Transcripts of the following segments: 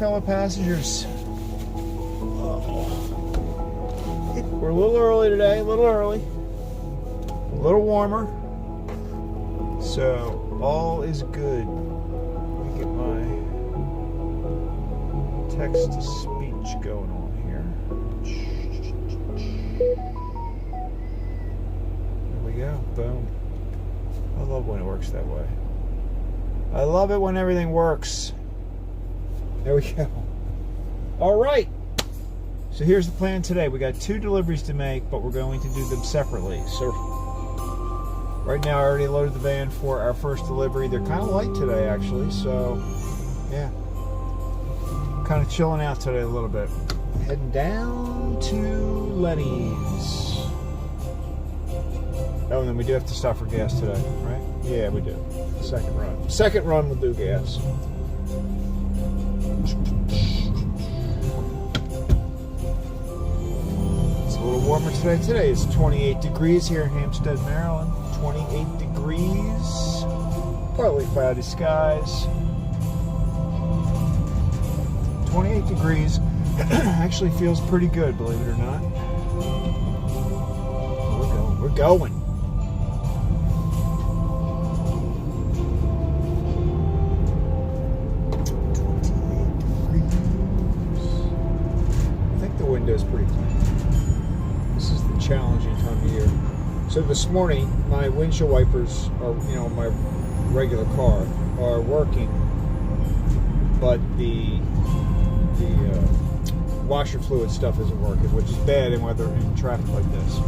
fellow passengers. We're a little early today, a little warmer. So, all is good. Let me get my text-to-speech going on here. There we go. Boom. I love when it works that way. I love it when everything works. There we go. All right. So here's the plan today. We got 2 deliveries to make, but we're going to do them separately. So right now I already loaded the van for our first delivery. They're kind of light today, actually. So yeah, kind of chilling out today a little bit. Heading down to Lenny's. Oh, and then we do have to stop for gas today, right? Yeah, we do. Second run. Second run we'll do gas. It's a little warmer today. Today is 28 degrees here in Hampstead, Maryland. 28 degrees. Partly cloudy skies. 28 degrees. Actually feels pretty good, believe it or not. We're going. Is pretty clean. This is the challenging time of year. So this morning, my windshield wipers are, my regular car are working, but the washer fluid stuff isn't working, which is bad in traffic like this.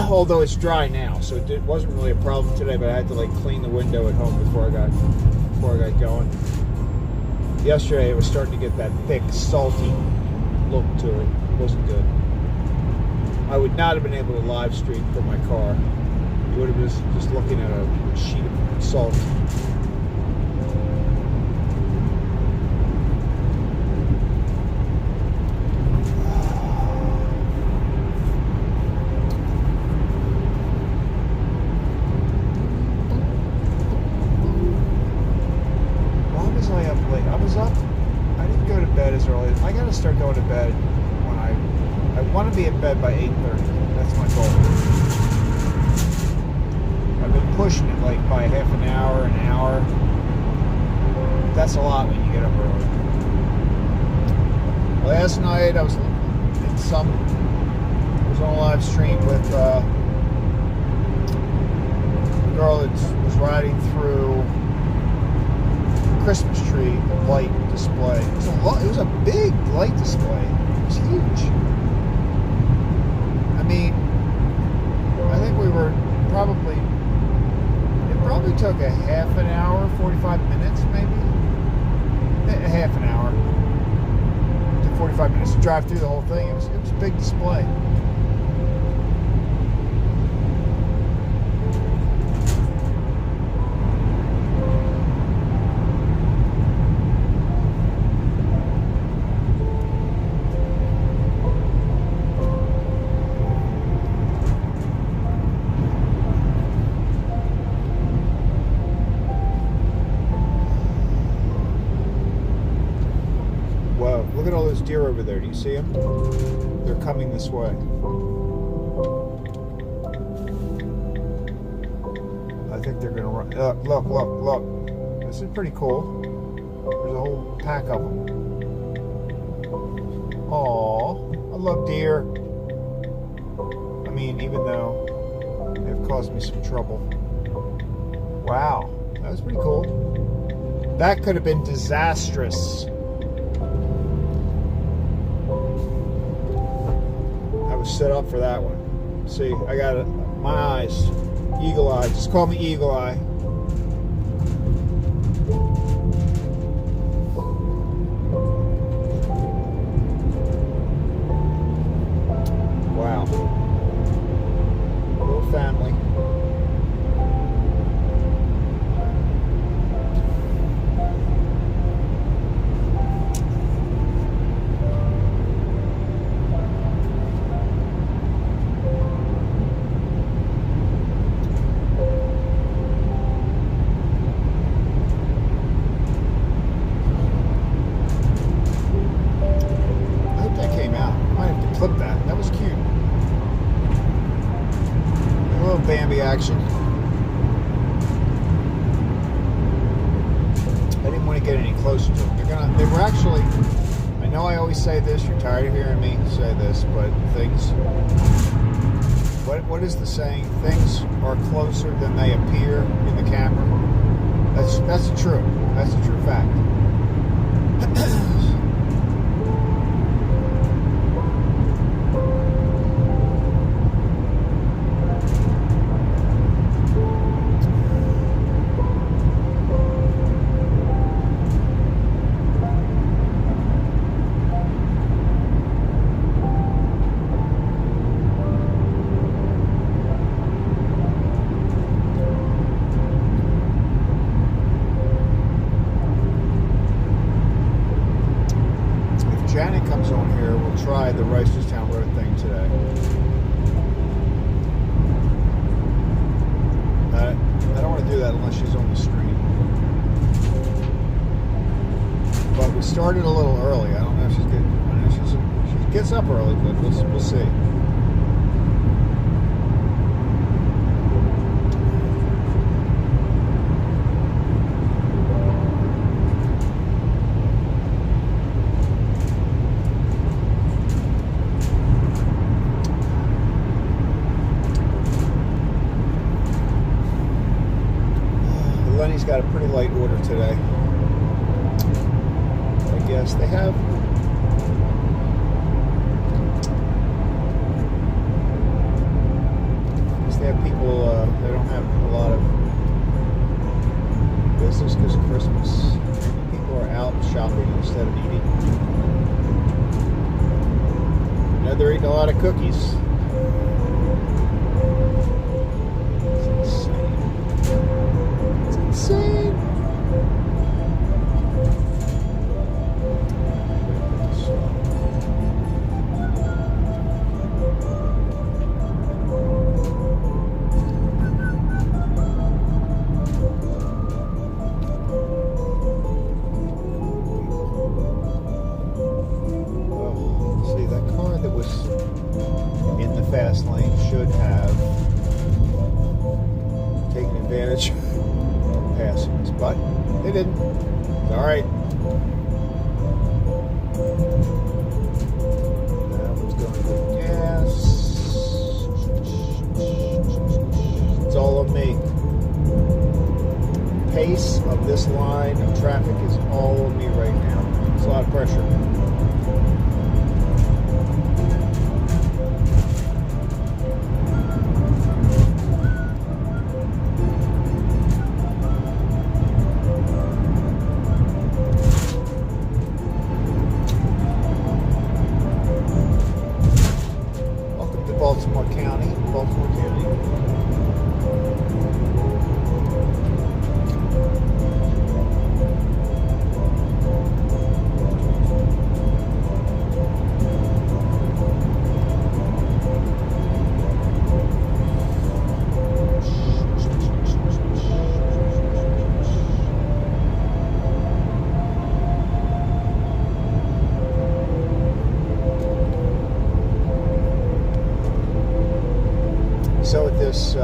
Although it's dry now, so it wasn't really a problem today. But I had to clean the window at home before I got going. Yesterday, it was starting to get that thick, salty look to it. It wasn't good. I would not have been able to live stream from my car. You would have been just looking at a sheet of salt. Why was I up late? I was up. I didn't go to bed as early. I got to start going to bed when I want to be in bed by 8:30. That's my goal. I've been pushing it by half an hour. That's a lot when you get up early. Last night I was on a live stream with a girl that was riding through Christmas tree light display. It was a big light display. It was huge. I mean, I think it probably took a half an hour, 45 minutes maybe. A half an hour to 45 minutes to drive through the whole thing. It was a big display. Look at all those deer over there. Do you see them? They're coming this way. I think they're going to run. Look. This is pretty cool. There's a whole pack of them. Aww. I love deer. I mean, even though they've caused me some trouble. Wow. That was pretty cool. That could have been disastrous. Set up for that one. See, I got it. My eyes, eagle eye. Just call me Eagle Eye. Wow. Little family. that. That was cute. A little Bambi action. I didn't want to get any closer to them. They were actually, I know I always say this, you're tired of hearing me say this, but things, what is the saying? Things are closer than they appear in the camera. That's true. That's a true fact. Janet comes on here, we'll try the Reisterstown Road thing today. I don't want to do that unless she's on the stream. But we started a little early. I don't know if she's getting. I know she gets up early, but we'll see. Lenny's got a pretty light order today. I guess they have. They have people. They don't have a lot of business because of Christmas. Maybe people are out shopping instead of eating. You know, they're eating a lot of cookies. Insane. See, that car that was in the fast lane should have taken advantage passing us, but they didn't. It's all right. That was going to gas. It's all on me. Pace of this line of traffic is all on me right now. It's a lot of pressure. Baltimore County. So at this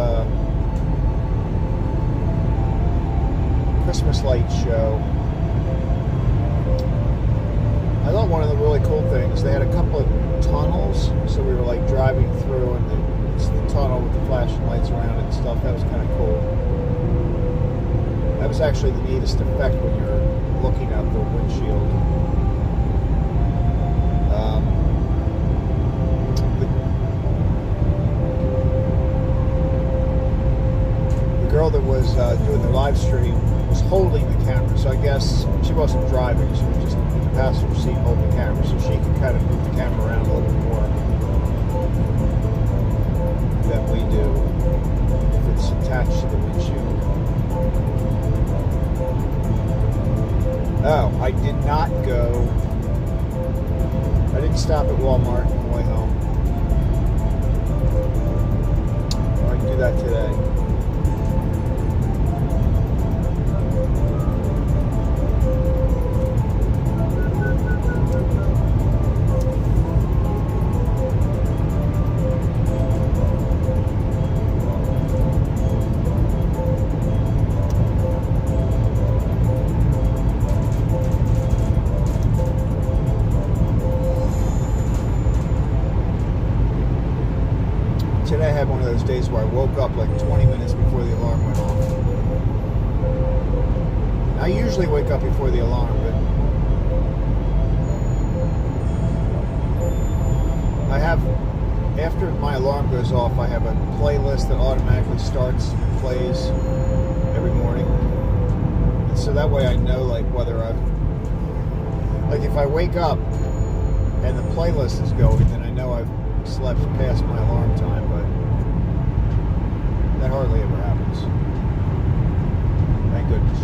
Christmas light show, I thought one of the really cool things, they had a couple of tunnels, so we were like driving through and it's the tunnel with the flashing lights around it and stuff. That was kind of cool. That was actually the neatest effect when you're looking out the windshield. The girl that was doing the live stream was holding the camera, so I guess she wasn't driving, she was just in the passenger seat holding the camera, so she could kind of move the camera around a little bit more than we do if it's attached to the windshield. Oh, I did not go, I didn't stop at Walmart on the way home. I can do that today. Today I had one of those days where I woke up like 20 minutes before the alarm went off. I usually wake up before the alarm, but I have, after my alarm goes off, I have a playlist that automatically starts and plays every morning. And so that way I know like whether like if I wake up and the playlist is going, then I know I've slept past my alarm time, but that hardly ever happens. Thank goodness.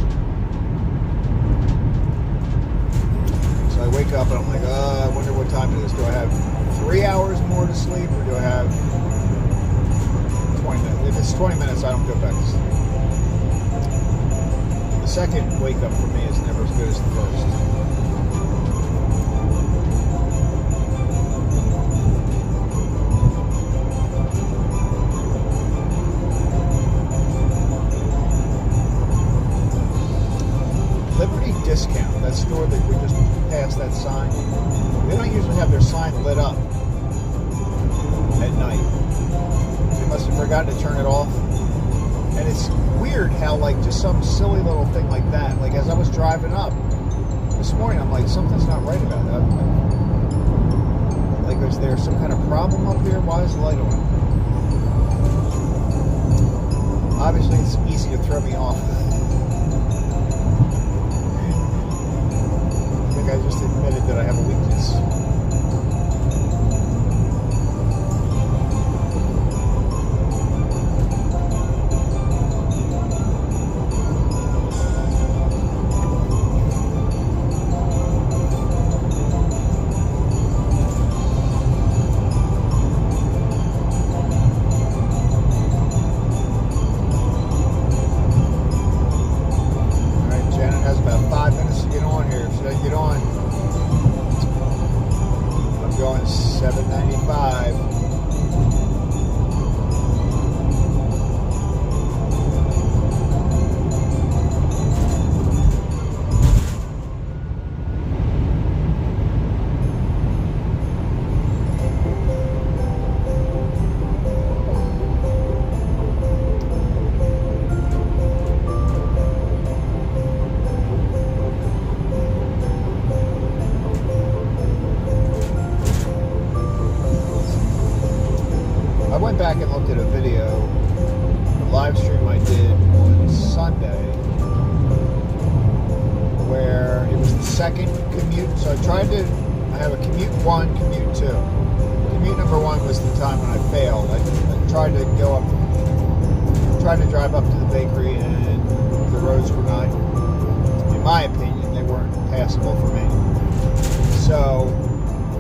So I wake up and I'm like, I wonder what time it is. Do I have 3 hours more to sleep, or do I have 20 minutes? If it's 20 minutes, I don't go back to sleep. The second wake up for me is never as good as the first. Discount, that store that we just passed that sign, they don't usually have their sign lit up at night. They must have forgotten to turn it off. And it's weird how like just some silly little thing like that, like as I was driving up this morning, I'm like, something's not right about that. Like, is there some kind of problem up here? Why is the light on? Obviously it's easy to throw me off. I just admitted that I have a weakness. Back and looked at a video, a live stream I did on Sunday, where it was the second commute. So I have a commute 1, commute 2. Commute number 1 was the time when I failed. I tried to drive up to the bakery, and the roads were not, in my opinion, they weren't passable for me. So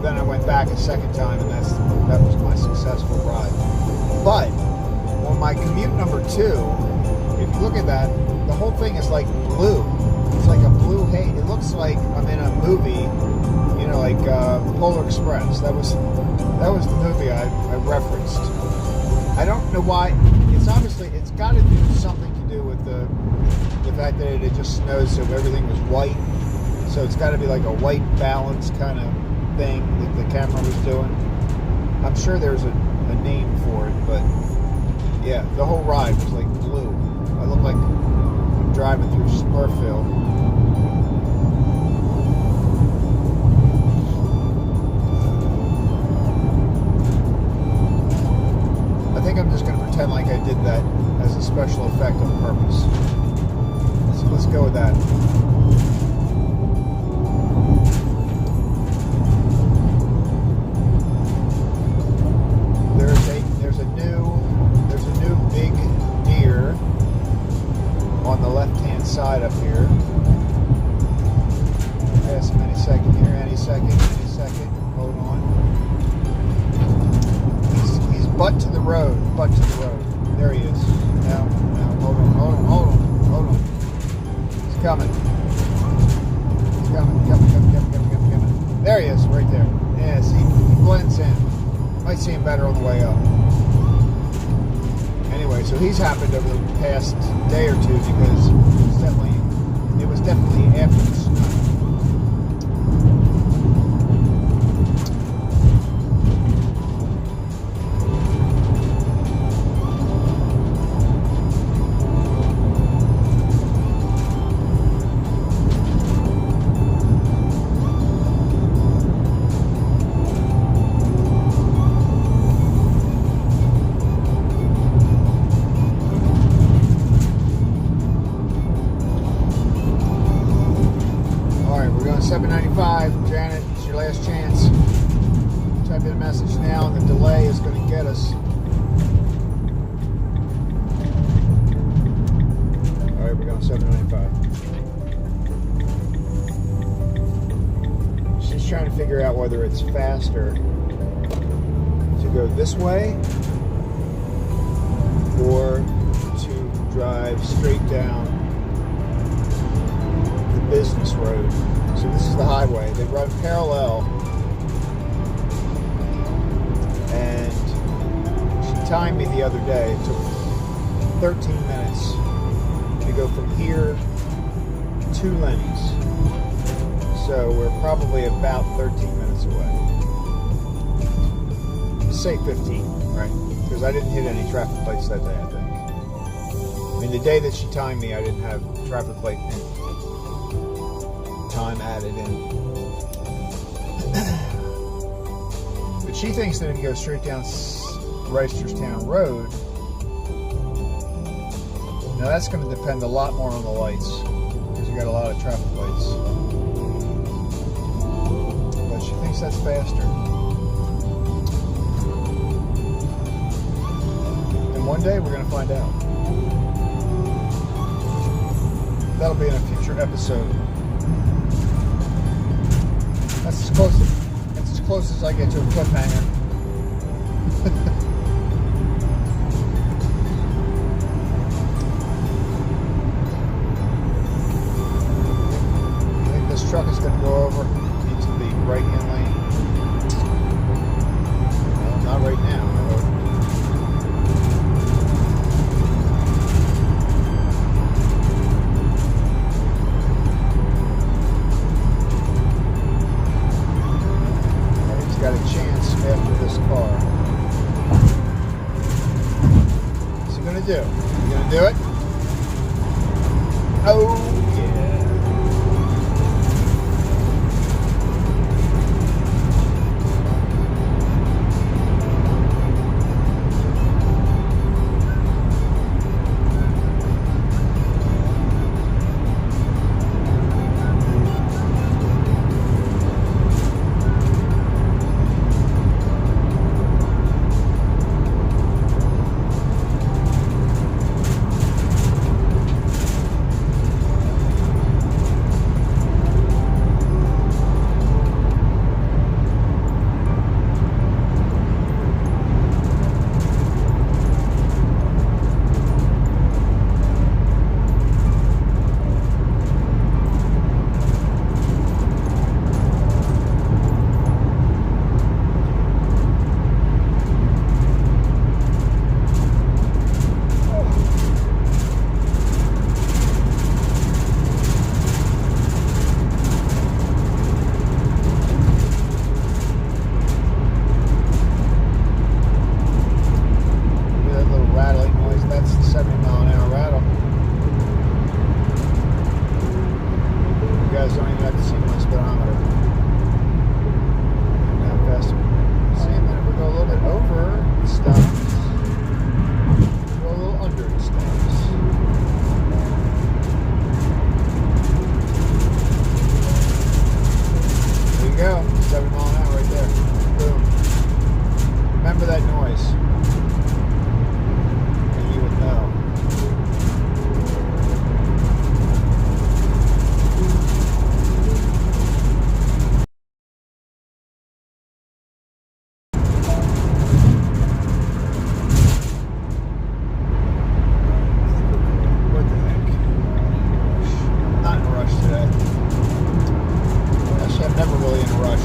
then I went back a second time, and that was my successful ride. But on my commute number 2, if you look at that, the whole thing is like blue. It's like a blue haze. It looks like I'm in a movie, you know, like Polar Express. That was the movie I referenced. I don't know why. It's got to do something to do with the fact that it just snowed, so everything was white. So it's got to be like a white balance kind of thing that the camera was doing. I'm sure there's a name for it, but yeah, the whole ride was like blue. I look like I'm driving through Smurfville. I think I'm just going to pretend like I did that as a special effect on purpose. So let's go with that. There's a new big deer on the left-hand side up here. Pass him any second here, any second. Hold on. He's butt to the road. There he is. Now, hold on. He's coming. There he is, right there. Yeah, see, he blends in. Might see him better on the way up. Anyway, so he's happened over the past day or two because it was definitely after the snow. this. All right, we're going 795. She's trying to figure out whether it's faster to go this way or to drive straight down the business road. So this is the highway. They run parallel, and she timed me the other day. It took 13 minutes to go from here to Lenny's. So we're probably about 13 minutes away. Say 15, right? Because I didn't hit any traffic lights that day, I think. I mean, the day that she timed me, I didn't have traffic light time added in. But she thinks that if you go straight down Reisterstown Road, now that's going to depend a lot more on the lights, because you got a lot of traffic lights. But she thinks that's faster. And one day we're going to find out. That'll be in a future episode. That's as close as I get to a cliffhanger. I think this truck is going to go over into the right-hand lane. Well, not right now. Got a chance after this car. What's he gonna do? You gonna do it? Oh yeah. really in a rush.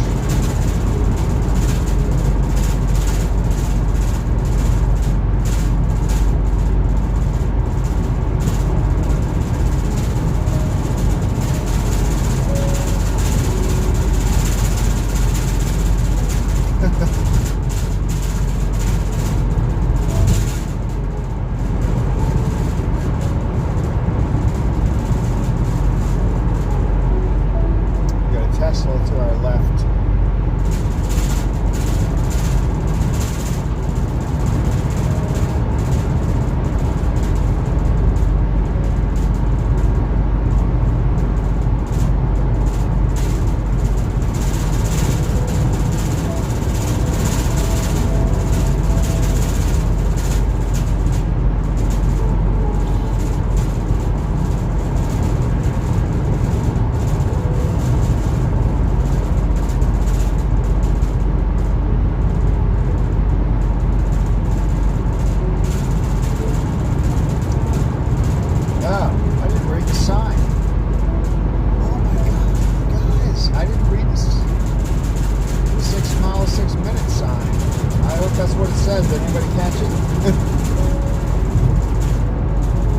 says, did anybody catch it?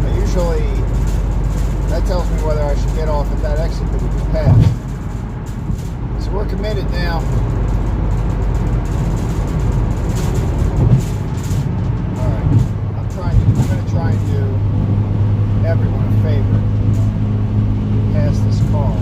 I usually, that tells me whether I should get off at that exit that we just passed. So we're committed now. Alright, I'm going to try and do everyone a favor. Pass this car.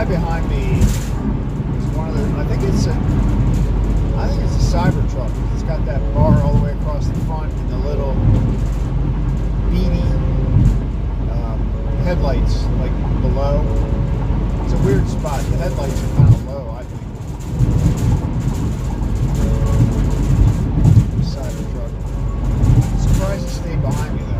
Behind me is one of the, I think it's a Cybertruck. It's got that bar all the way across the front and the little beady headlights like below. It's a weird spot. The headlights are kind of low, I think. Cybertruck. Surprised it stayed behind me though.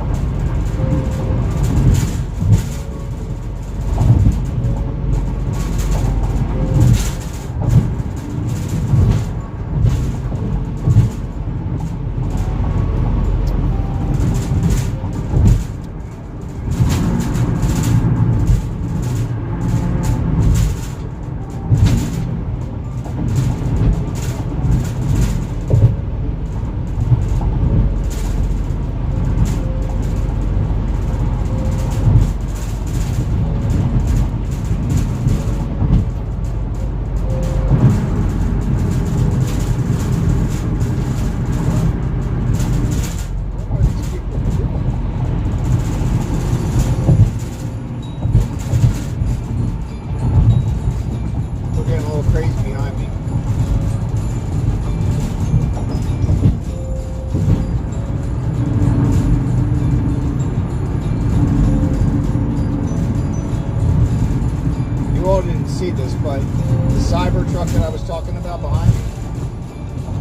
See this, but the Cybertruck that I was talking about behind me,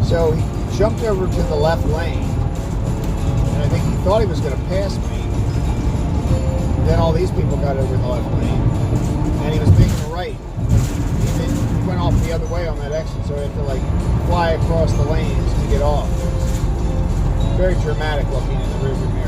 so he jumped over to the left lane, and I think he thought he was going to pass me. Then all these people got over in the left lane, and he was making a right. He went off the other way on that exit, so I had to like fly across the lanes to get off. Very dramatic looking in the rearview mirror.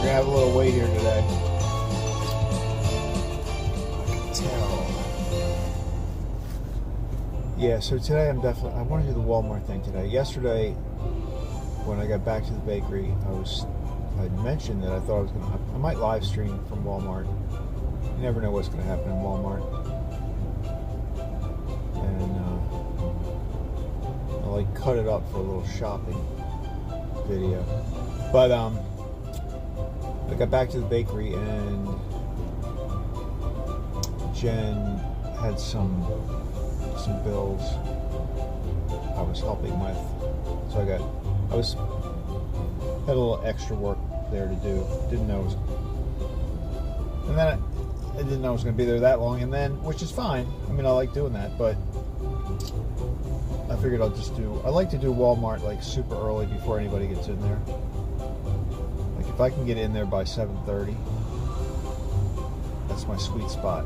gonna have a little wait here today. I can tell. Yeah, so today I want to do the Walmart thing today. Yesterday, when I got back to the bakery, I mentioned that I thought I might live stream from Walmart. You never know what's gonna happen in Walmart. And I like cut it up for a little shopping video. But I got back to the bakery and Jen had some bills I was helping with. So I had a little extra work there to do. Didn't know it was, and then I didn't know it was going to be there that long. And then, which is fine. I mean, I like doing that, but I figured I like to do Walmart like super early before anybody gets in there. Like if I can get in there by 7:30, that's my sweet spot.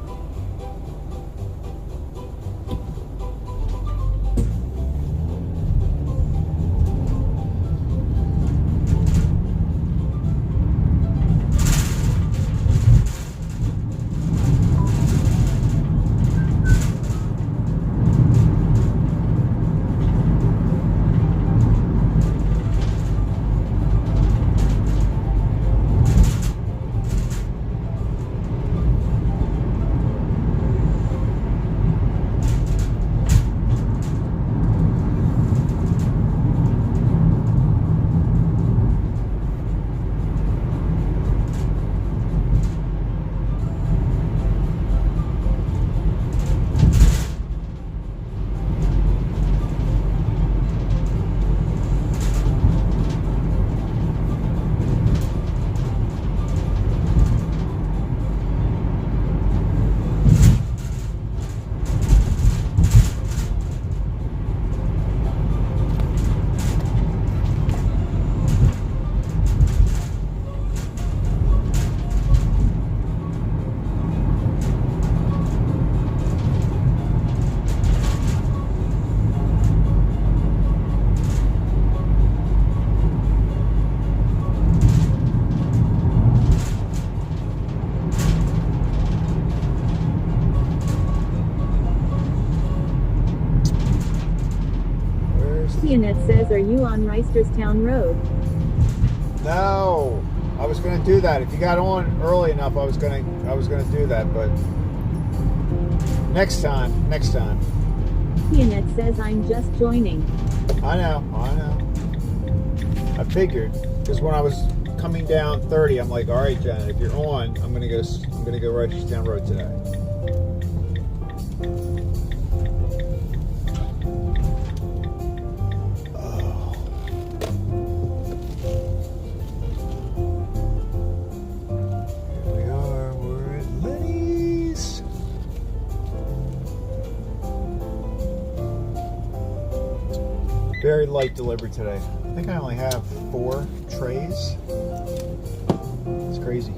It says, are you on Reisterstown Road? No, I was going to do that. If you got on early enough, I was going to do that, but next time. Pianet says, I'm just joining. I know. I figured, because when I was coming down 30, I'm like, all right, Janet, if you're on, I'm going to go Reisterstown Road today. Very light delivery today. I think I only have 4 trays. It's crazy.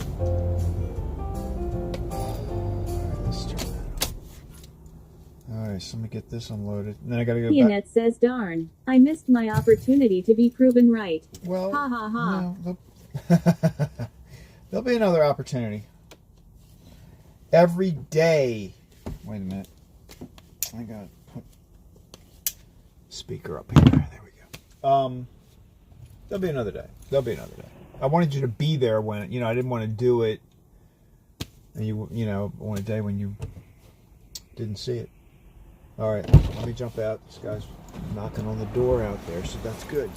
Alright, let's turn that on. Alright, so let me get this unloaded. And then I gotta go Pianet says, darn, I missed my opportunity to be proven right. Well, ha ha ha. No, there'll be another opportunity. Every day. Wait a minute. I got speaker up here. There we go. There'll be another day. I wanted you to be there when, I didn't want to do it and on a day when you didn't see it. All right, let me jump out. This guy's knocking on the door out there, so that's good.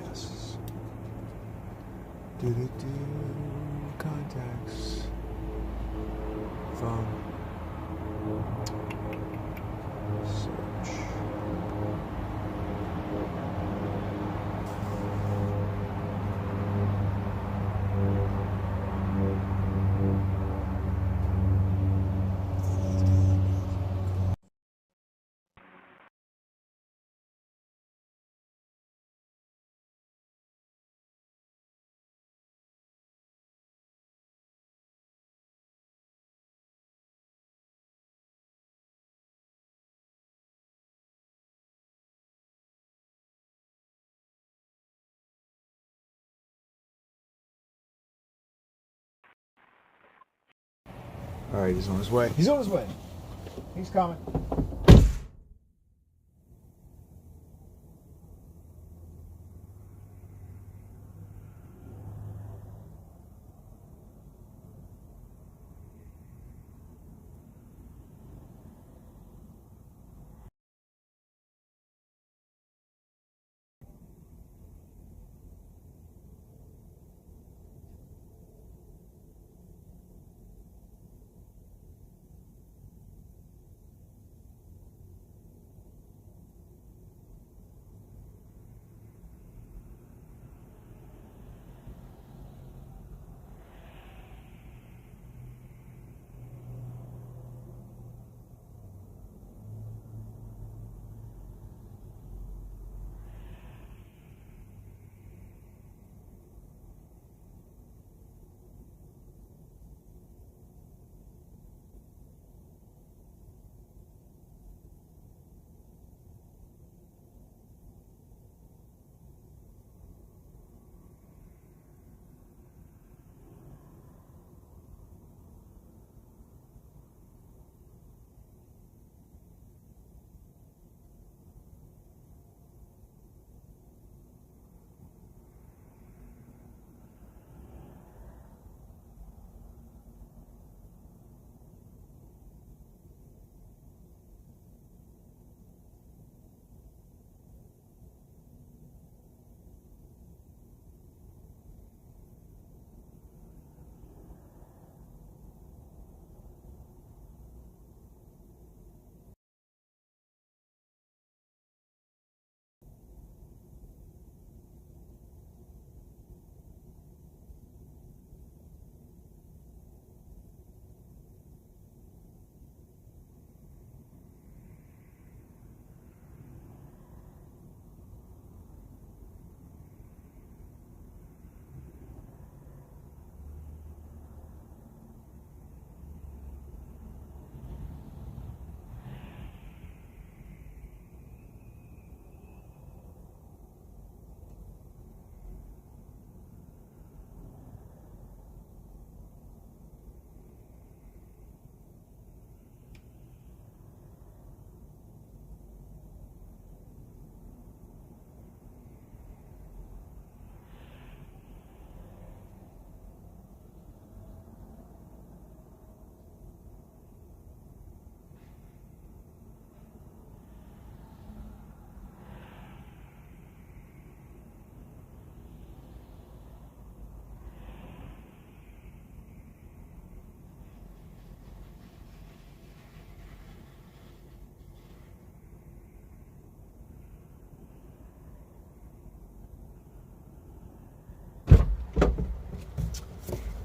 Glasses. Contacts. Phone. Search. All right, he's on his way. He's on his way. He's coming.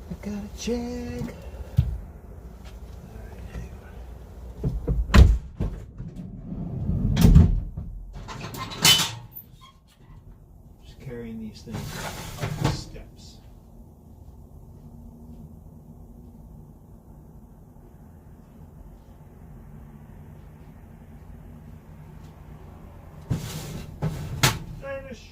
I gotta check. Just carrying these things up the steps. Finish.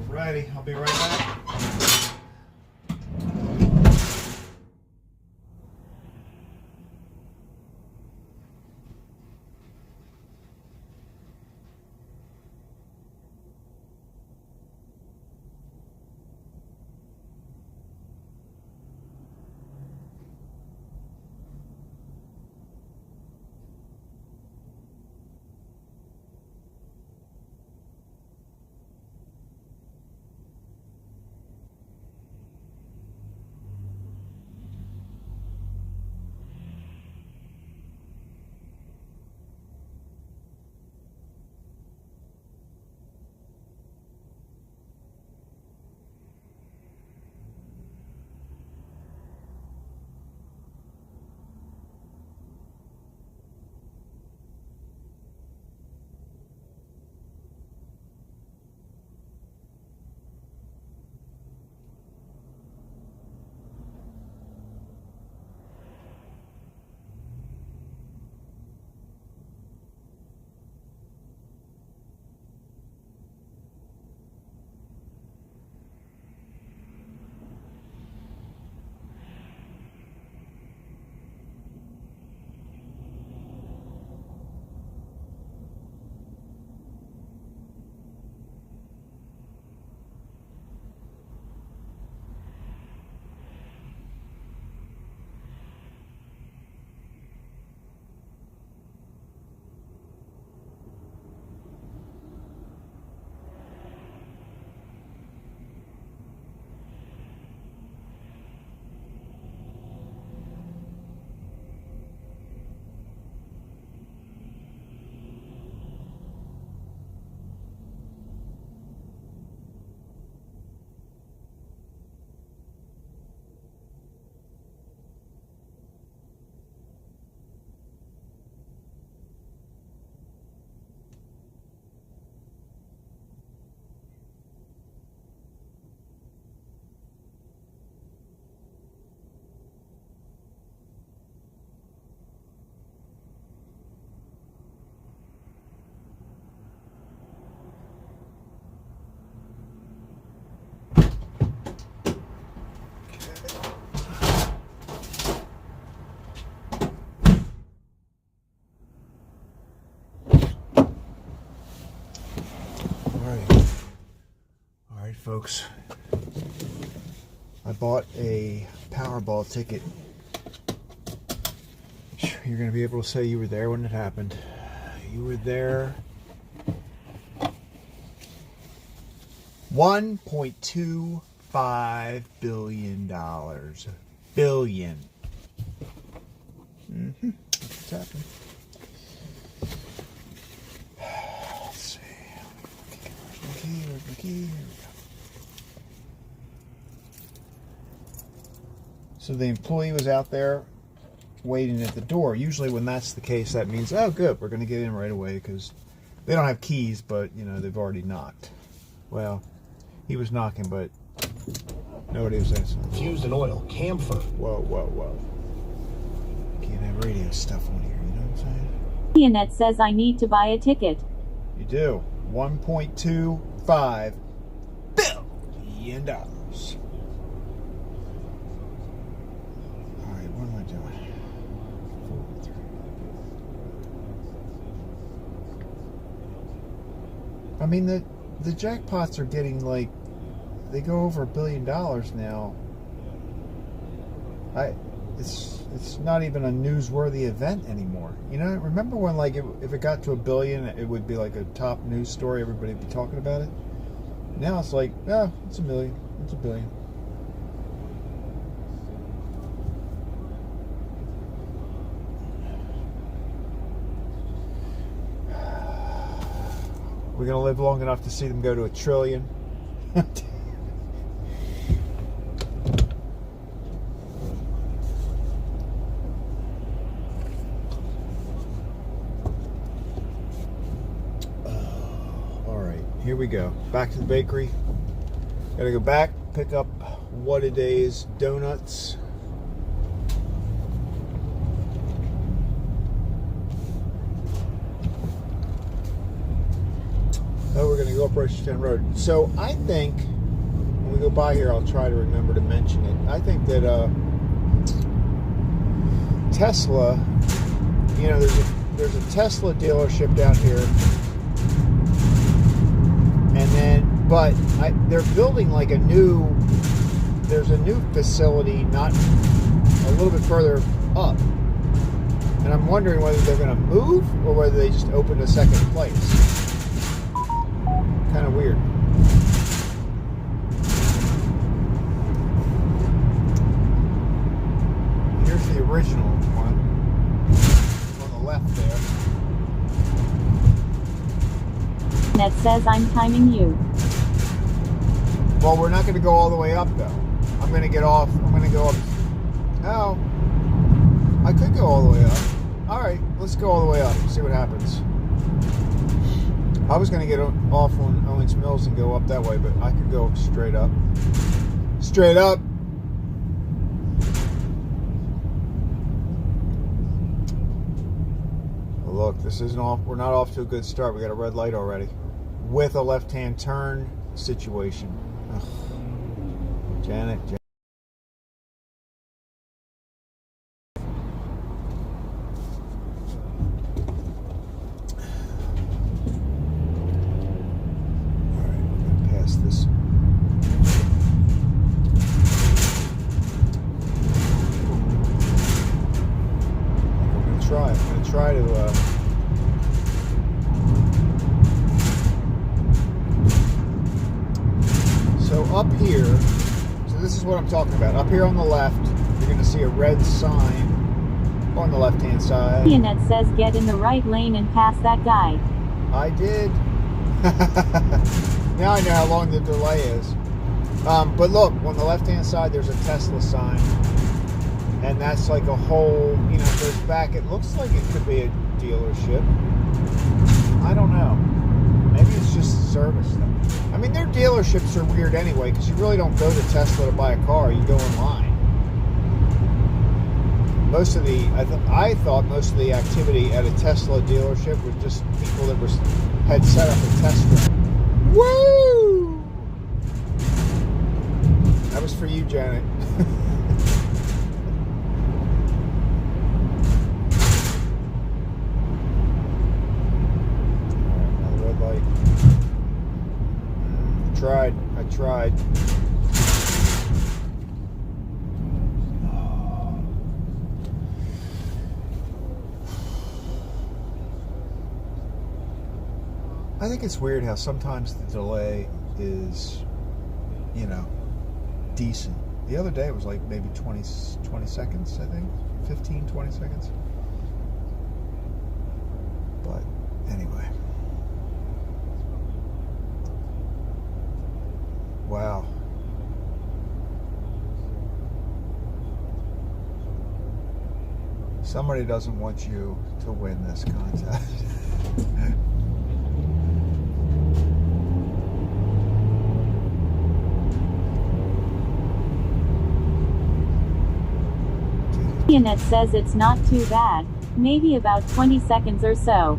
Alrighty, I'll be right back. folks. I bought a Powerball ticket. You're going to be able to say you were there when it happened. You were there. $1.25 billion. Billion. Mm-hmm. What's happening? Let's see. Where's my key? Here we go. So the employee was out there waiting at the door. Usually when that's the case, that means, oh good, we're going to get in right away, because they don't have keys, but you know, they've already knocked. Well, he was knocking, but nobody was answering. Fused in oil, camphor. Whoa, whoa, whoa. Can't have radio stuff on here, you know what I'm saying? Annette says I need to buy a ticket. You do. $1.25 billion. Alright, what am I doing? 4, 3. I mean, the jackpots are getting like, they go over $1 billion now. It's not even a newsworthy event anymore. You know, remember when like if it got to $1 billion, it would be like a top news story. Everybody would be talking about it. Now it's like, oh, it's $1 million, it's $1 billion. We're gonna live long enough to see them go to $1 trillion. Here we go. Back to the bakery. Gotta go back, pick up What A Day's donuts. Oh, we're gonna go up Rochetown Road. So I think when we go by here, I'll try to remember to mention it. I think that Tesla, you know, there's a Tesla dealership down here. And then, but they're building like there's a new facility not a little bit further up. And I'm wondering whether they're going to move or whether they just opened a second place. Kind of weird. Here's the original one on the left there. Annette says I'm timing you. Well, we're not going to go all the way up, though. I'm going to get off. I'm going to go up. Oh, I could go all the way up. All right, let's go all the way up and see what happens. I was going to get off on Owens Mills and go up that way, but I could go straight up. Straight up. Well, look, this isn't off. We're not off to a good start. We got a red light already, with a left-hand turn situation. Ugh. Janet. Alright, I'm gonna pass this. I'm gonna try to so up here, so this is what I'm talking about. Up here on the left, you're going to see a red sign on the left-hand side. Annette says get in the right lane and pass that guy. I did. Now I know how long the delay is. But look, on the left-hand side, there's a Tesla sign. And that's like a whole, you know, it goes back. It looks like it could be a dealership. I don't know. Maybe it's just service stuff. I mean, their dealerships are weird anyway, because you really don't go to Tesla to buy a car. You go online. Most of the, I thought most of the activity at a Tesla dealership was just people that had set up a test drive. Woo! That was for you, Janet. tried. I tried. I think it's weird how sometimes the delay is, decent. The other day it was like maybe 20 seconds, I think. 15, 20 seconds. But anyway. Wow. Somebody doesn't want you to win this contest. Janet says it's not too bad. Maybe about 20 seconds or so.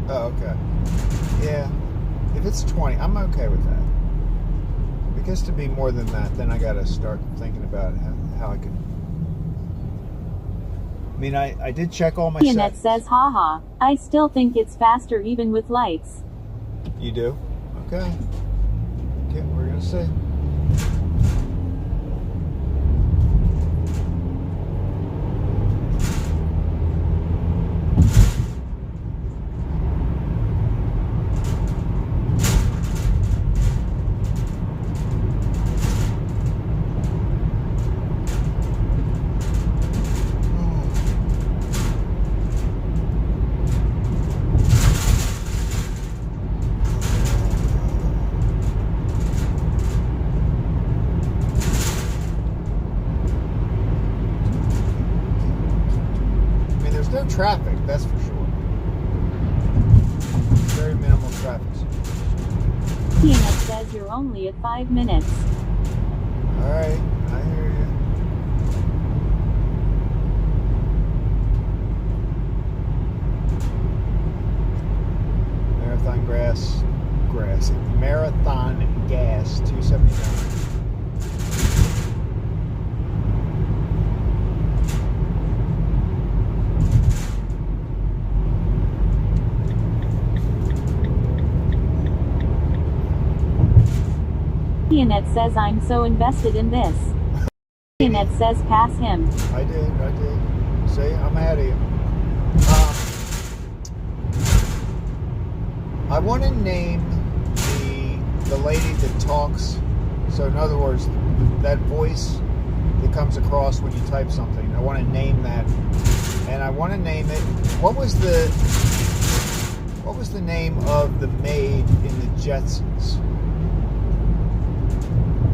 Oh, okay. Yeah. If it's 20, I'm okay with that. If it gets to be more than that, then I gotta start thinking about how I can. I mean, I did check all my Janet settings. says, haha, I still think it's faster even with lights. You do? Okay. Okay, we're gonna see. No traffic, that's for sure. Very minimal traffic. Janet says you're only at 5 minutes. Alright, I hear you. Marathon gas, 279. Janet says I'm so invested in this. Janet says pass him. I did. See, I'm ahead of you. I want to name the lady that talks. So in other words, that voice that comes across when you type something. I want to name that, and I want to name it. What was the name of the maid in the Jetsons?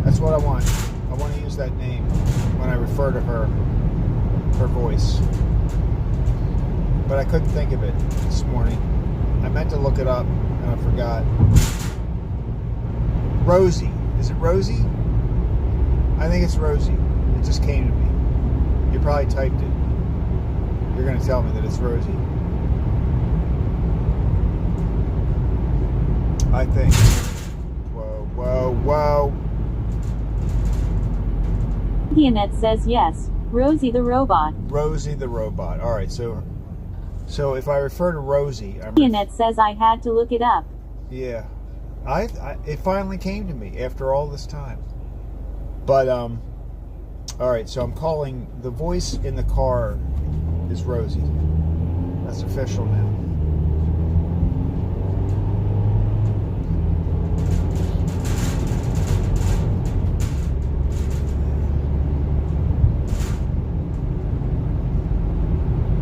That's what I want. I want to use that name when I refer to her voice. But I couldn't think of it this morning. I meant to look it up and I forgot. Rosie. Is it Rosie? I think it's Rosie. It just came to me. You probably typed it. You're going to tell me that it's Rosie. I think. Whoa. Janet says yes. Rosie the robot. Rosie the robot. All right, so if I refer to Rosie, Janet says I had to look it up. Yeah, it finally came to me after all this time. But all right, so I'm calling the voice in the car is Rosie. That's official now.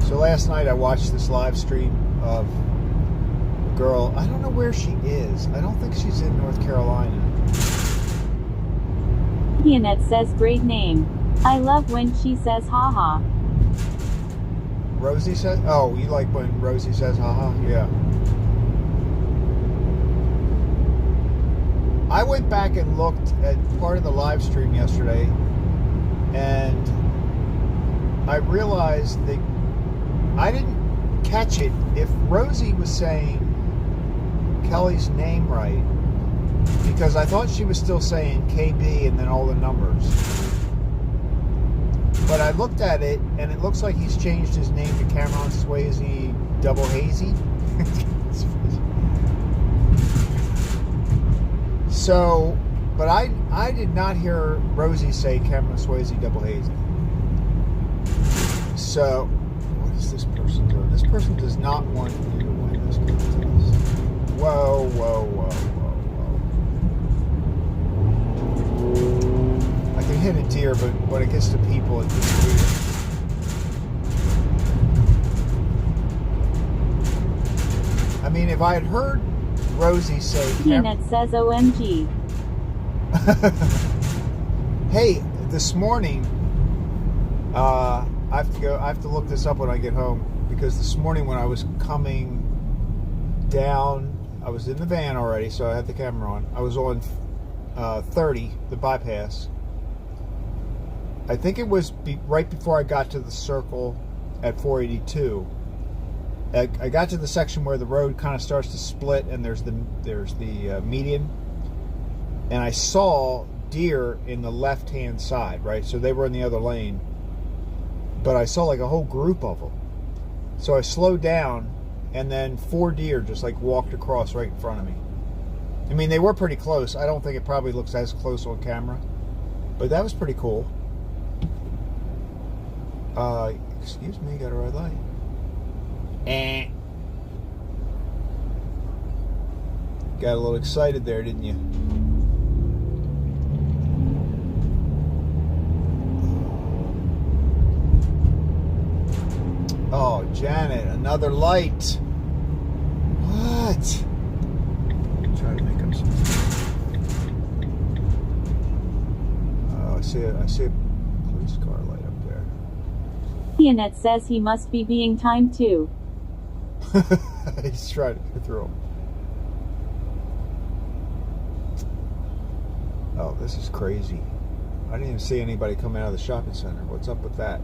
So last night I watched this live stream of a girl. I don't know where she is. I don't think she's in North Carolina. Janet says great name. I love when she says haha. Rosie says, oh, you like when Rosie says haha? Yeah. I went back and looked at part of the live stream yesterday, and I realized that I didn't catch it if Rosie was saying Kelly's name right, because I thought she was still saying KB and then all the numbers. But I looked at it, and it looks like he's changed his name to Cameron Swayze Double Hazy. So, but I did not hear Rosie say Cameron Swayze double hazy. So, what is this person doing? This person does not want you to win this contest. Whoa, whoa, whoa, whoa, whoa. I can hit a deer, but when it gets to people, it gets weird. I mean, if I had heard Rosie say... Peanut says OMG. Hey, this morning, I have to look this up when I get home, because this morning when I was coming down, I was in the van already, so I had the camera on. I was on 30, the bypass. I think it was right before I got to the circle at 482. I got to the section where the road kind of starts to split, and there's the median, and I saw deer in the left-hand side, right? So they were in the other lane, but I saw like a whole group of them. So I slowed down, and then 4 deer just like walked across right in front of me. I mean, they were pretty close. I don't think it probably looks as close on camera, but that was pretty cool. Excuse me, got a red light. Got a little excited there, didn't you? Oh, Janet, another light. What? Try to make up something. Oh, I see a police car light up there. Peanut says he must be being timed too. He's trying to get through them. Oh, this is crazy. I didn't even see anybody come out of the shopping center. What's up with that?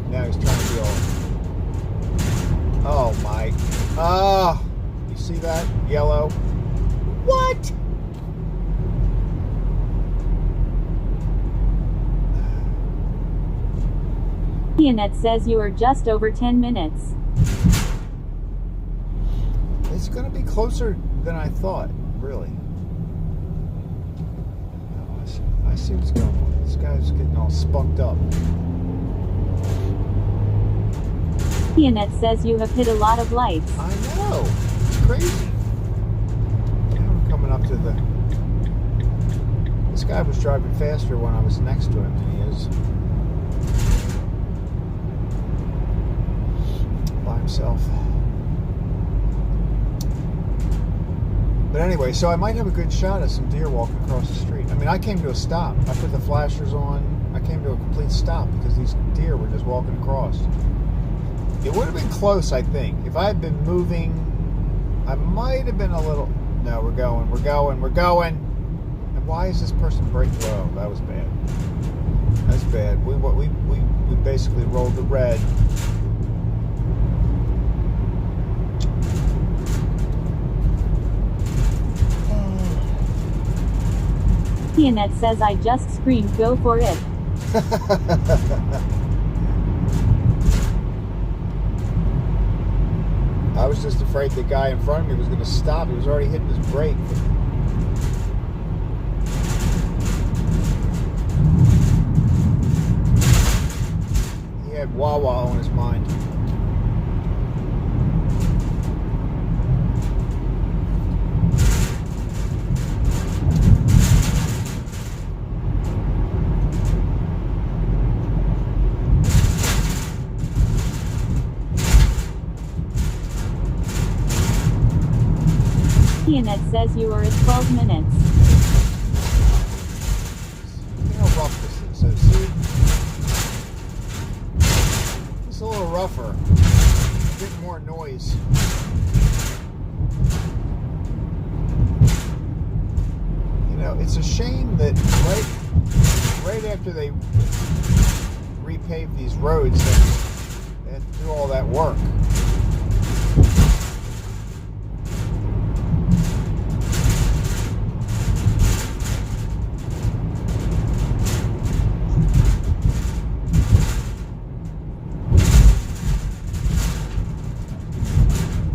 Now he's trying to be all... Oh my... Oh! You see that? Yellow. What? Peanut says you are just over 10 minutes. It's going to be closer than I thought, really. Oh, I see what's going on. This guy's getting all spunked up. Peanut says you have hit a lot of lights. I know. It's crazy. Now we're coming up to the... This guy was driving faster when I was next to him than he is by himself. But anyway, so I might have a good shot at some deer walking across the street. I mean, I came to a stop. I put the flashers on. I came to a complete stop because these deer were just walking across. It would have been close, I think. If I had been moving, I might have been a little... No, we're going. And why is this person breaking? Oh, that was bad. That's bad. We basically rolled the red. Peanut says I just screamed go for it. I was just afraid the guy in front of me was going to stop. He was already hitting his brake. He had Wawa on his mind. Peanut says you are at 12 minutes. Look how rough this is. So, see? It's a little rougher. A bit more noise. You know, it's a shame that right after they repave these roads and do all that work.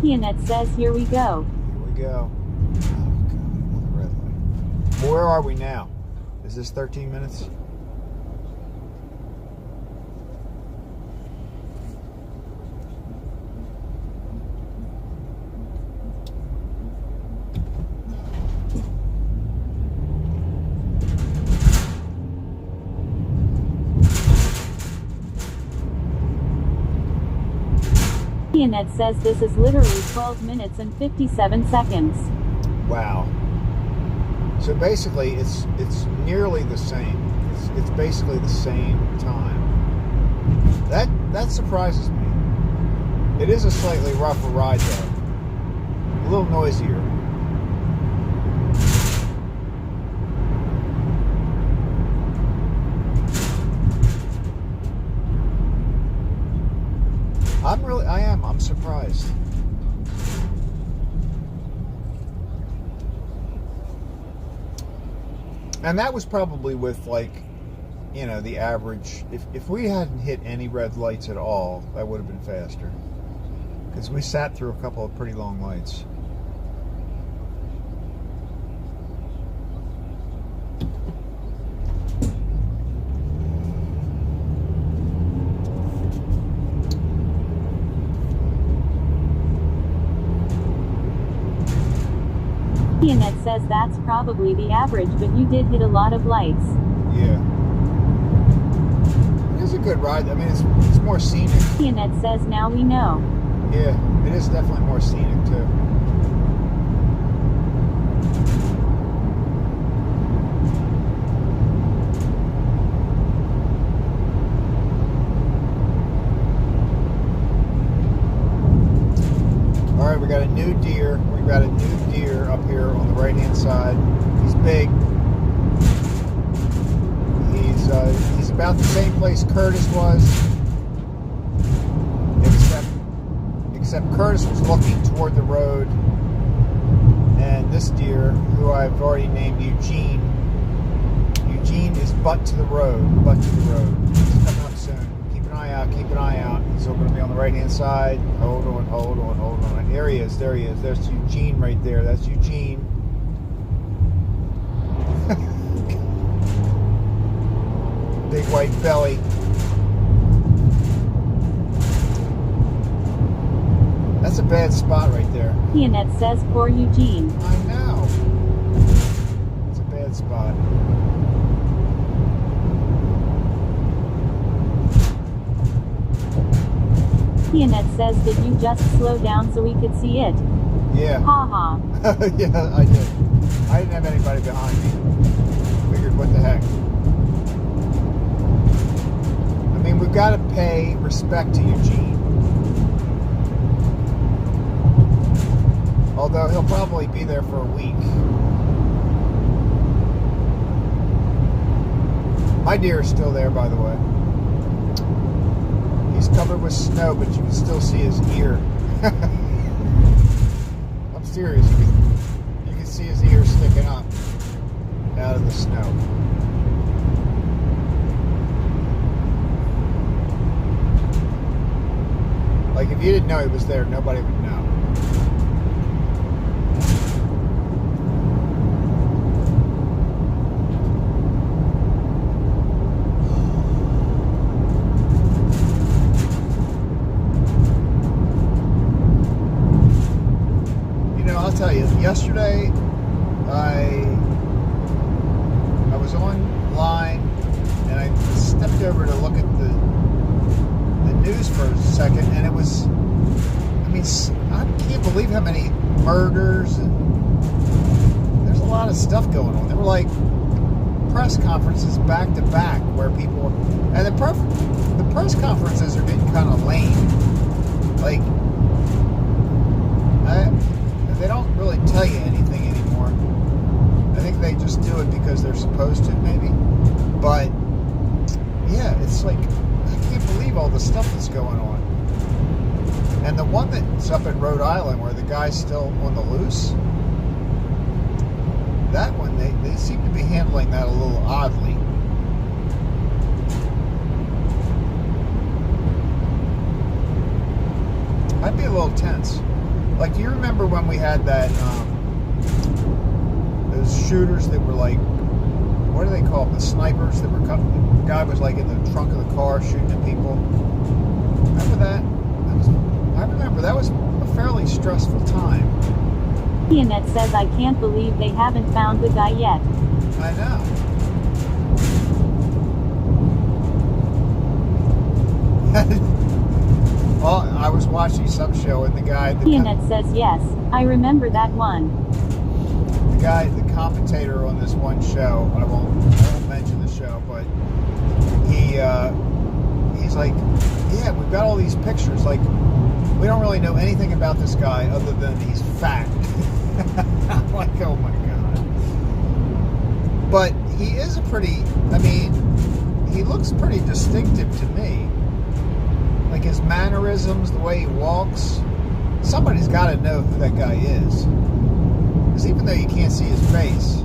Pianet says here we go. Here we go. Oh, God, another red light. Well, where are we now? Is this 13 minutes? Pianet says this is literally 12 minutes and 57 seconds. Wow. So basically, it's nearly the same. It's basically the same time. That surprises me. It is a slightly rougher ride though. A little noisier. I'm surprised. And that was probably with, like, you know, the average. If we hadn't hit any red lights at all, that would have been faster. Because we sat through a couple of pretty long lights. Pianet says that's probably the average, but you did hit a lot of lights. Yeah. It is a good ride. I mean, it's more scenic. Pianet says now we know. Yeah, it is definitely more scenic too. All right, we got a new deer. We've got a new deer up here on the right-hand side. He's big. He's about the same place Curtis was, except Curtis was looking toward the road, and this deer, who I've already named Eugene, is butt to the road. He's coming up soon. Keep an eye out. He's going to be on the right-hand side. Hold on. There he is. There's Eugene right there. That's Eugene. Big white belly. That's a bad spot right there. Pianet says poor Eugene. I know. It's a bad spot. Pianet says did you just slow down so we could see it? Yeah. Ha ha. Yeah, I did. I didn't have anybody behind me. Figured, what the heck. I mean, we've got to pay respect to Eugene. Although he'll probably be there for a week. My deer is still there, by the way. He's covered with snow, but you can still see his ear. I'm serious. You can see his ear sticking up out of the snow. Like, if you didn't know he was there, nobody would know. I'll tell you, yesterday I was online and I stepped over to look at the news for a second, and it was, I mean, I can't believe how many murders, and there's a lot of stuff going on. There were like press conferences back to back where people, and the press conferences are getting kind of lame. Like, they don't really tell you anything anymore. I think they just do it because they're supposed to, maybe. But yeah, it's like, I can't believe all the stuff that's going on. And the one that's up in Rhode Island where the guy's still on the loose, that one, they seem to be handling that a little oddly. I'd be a little tense. Like, do you remember when we had that, those shooters that were like, what do they call them? The snipers that were coming. The guy was like in the trunk of the car shooting at people. Remember that? I remember that was a fairly stressful time. Annette says, I can't believe they haven't found the guy yet. I know. Well, I was watching some show and the guy... Annette says, yes, I remember that one. The commentator on this one show, I won't mention the show, but he's like, yeah, we've got all these pictures. Like, we don't really know anything about this guy other than he's fat. I'm like, oh my God. But he is he looks pretty distinctive to me. Like his mannerisms, the way he walks. Somebody's got to know who that guy is. Because even though you can't see his face,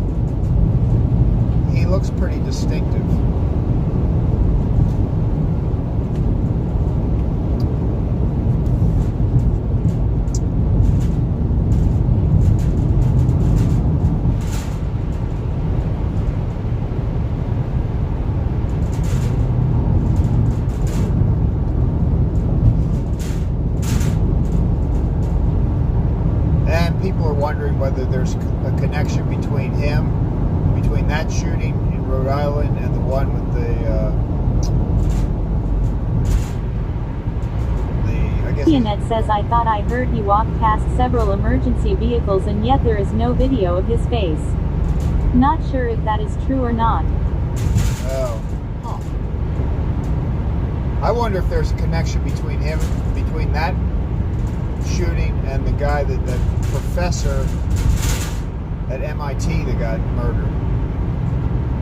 he looks pretty distinctive. People are wondering whether there's a connection between that shooting in Rhode Island and the one with I guess... Annette says, I thought I heard he walked past several emergency vehicles and yet there is no video of his face. Not sure if that is true or not. Oh. Huh. I wonder if there's a connection between that shooting and the guy the professor at MIT that got murdered.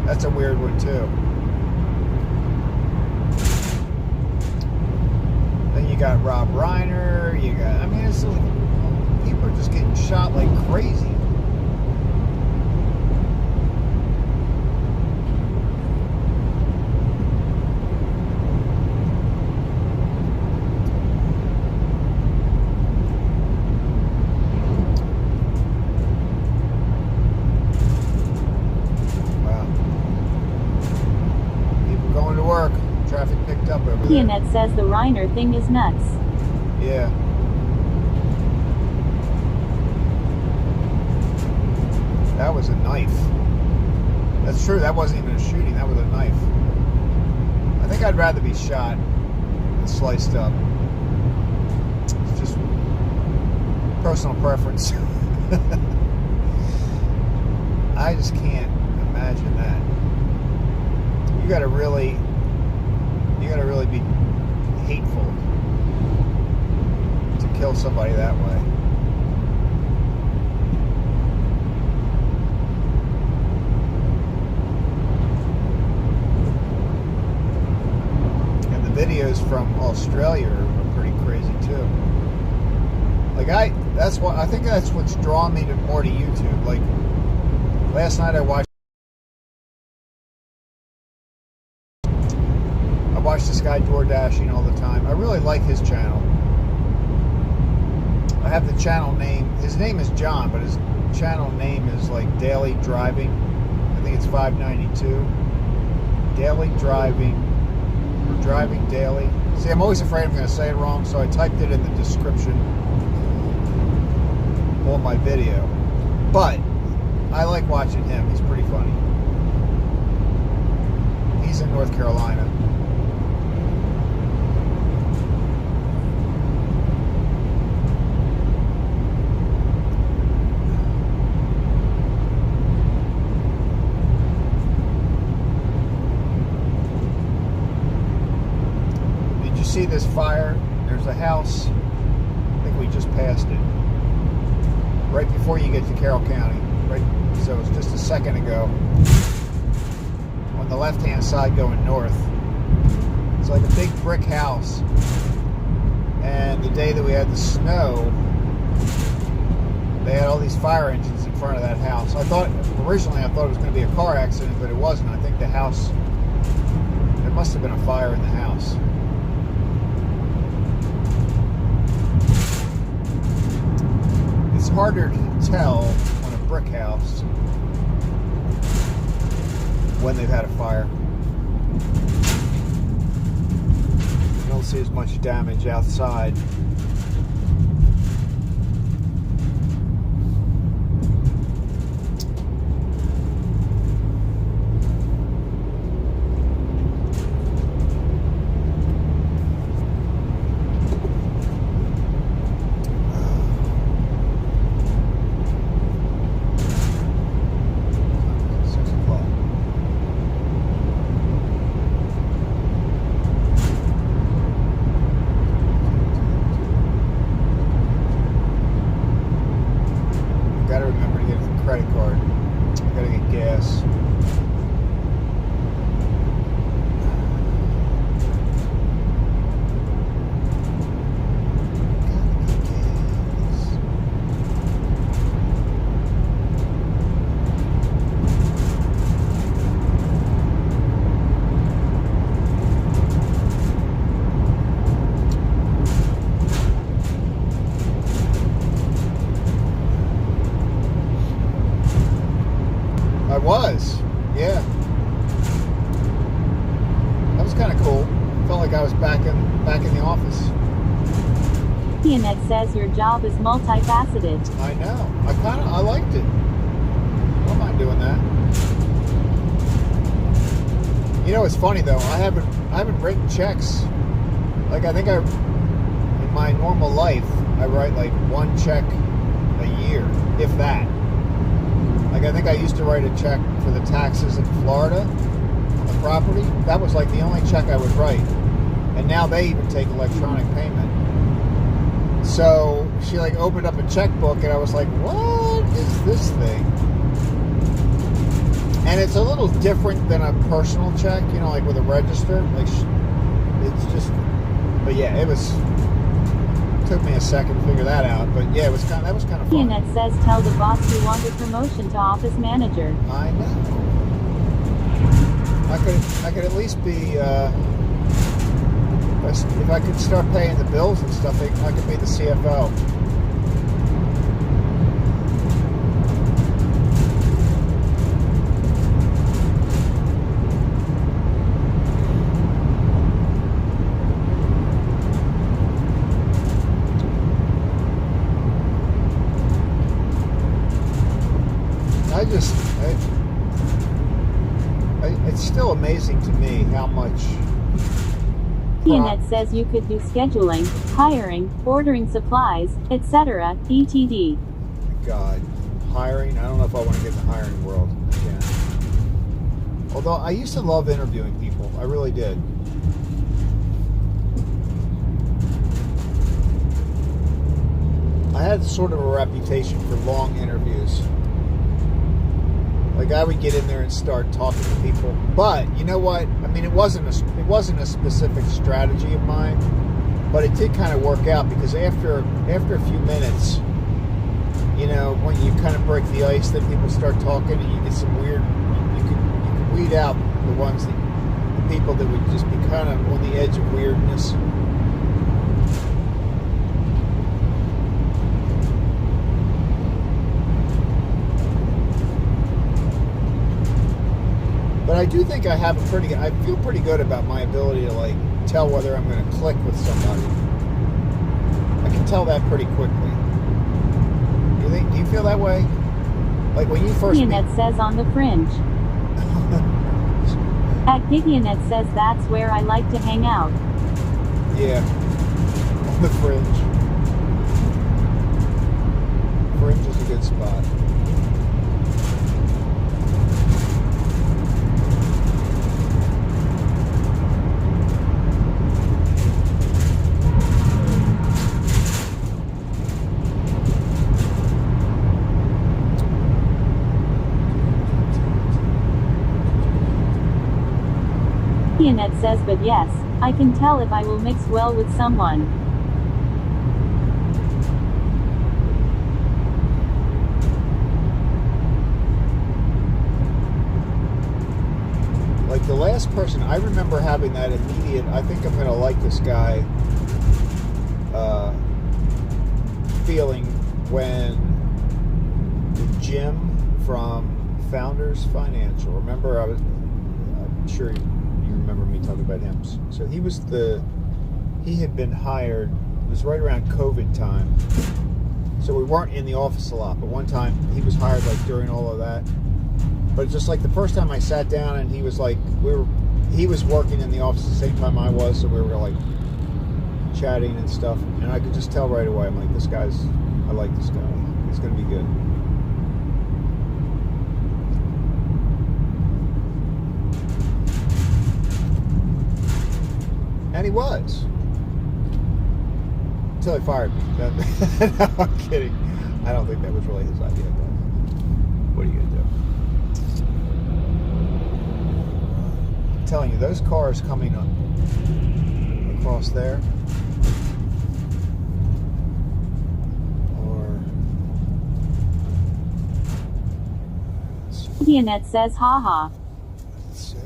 That's a weird one too. Then you got Rob Reiner, it's like, people are just getting shot like crazy. Traffic picked up over there. Annette says the Reiner thing is nuts. Yeah. That was a knife. That's true, that wasn't even a shooting, that was a knife. I think I'd rather be shot than sliced up. It's just personal preference. I just can't imagine that. You gotta really be hateful to kill somebody that way. And the videos from Australia are pretty crazy too. Like I think that's what's drawn me more to YouTube. Like last night I watched this guy DoorDashing all the time. I really like his channel. I have the channel name. His name is John, but his channel name is like Daily Driving. I think it's 592. Daily Driving. Or Driving Daily. See, I'm always afraid I'm going to say it wrong, so I typed it in the description on my video. But I like watching him. He's pretty funny. He's in North Carolina. See this fire? There's a house. I think we just passed it. Right before you get to Carroll County. Right, so it's just a second ago. On the left-hand side going north. It's like a big brick house. And the day that we had the snow, they had all these fire engines in front of that house. Originally I thought it was going to be a car accident, but it wasn't. I think the house, there must have been a fire in the house. it's harder to tell on a brick house when they've had a fire. You don't see as much damage outside. Gotta remember to get a credit card. I gotta get gas. I was, yeah. That was kind of cool. Felt like I was back in the office. Pianet says your job is multifaceted. I know. I liked it. I don't mind doing that. You know, it's funny though. I haven't written checks. Like I think in my normal life, I write like one check a year, if that. Like I think I used to write a check for the taxes in Florida on the property. That was like the only check I would write. And now they even take electronic payment. So she like opened up a checkbook and I was like, what is this thing? And it's a little different than a personal check, you know, like with a register. Like it's just, but yeah, it took me a second to figure that out, but yeah, that was kind of fun. Pianet says tell the boss you want a promotion to office manager. I know. I could at least be if I could start paying the bills and stuff, I could be the CFO. It's still amazing to me how much. Pianet says you could do scheduling, hiring, ordering supplies, etc., etc. God, hiring. I don't know if I want to get in the hiring world again. Although I used to love interviewing people. I really did. I had sort of a reputation for long interviews. Like I would get in there and start talking to people, but you know what? I mean, it wasn't a specific strategy of mine, but it did kind of work out because after a few minutes, you know, when you kind of break the ice, then people start talking, and you get some weird. You can weed out the people that would just be kind of on the edge of weirdness. But I do think I feel pretty good about my ability to like tell whether I'm going to click with somebody. I can tell that pretty quickly. Do you feel that way? Like when you first Gideonet says on the fringe. At Gideonet says that's where I like to hang out. Yeah. On the fringe. Fringe is a good spot. Gideonet says but yes, I can tell if I will mix well with someone. Like the last person, I remember having that immediate, I think I'm going to like this guy feeling when Jim from Founders Financial. Remember, I'm sure you remember me talking about him. So he had been hired, it was right around COVID time. So we weren't in the office a lot, but one time he was hired like during all of that. But just like the first time I sat down and he was like, he was working in the office the same time I was, so we were like chatting and stuff. And I could just tell right away, I'm like, I like this guy. He's going to be good. And he was. Until he fired me. No, I'm kidding. I don't think that was really his idea, but what are you going to do? I'm telling you, those cars coming up across there are... Pianet says haha. Let's see.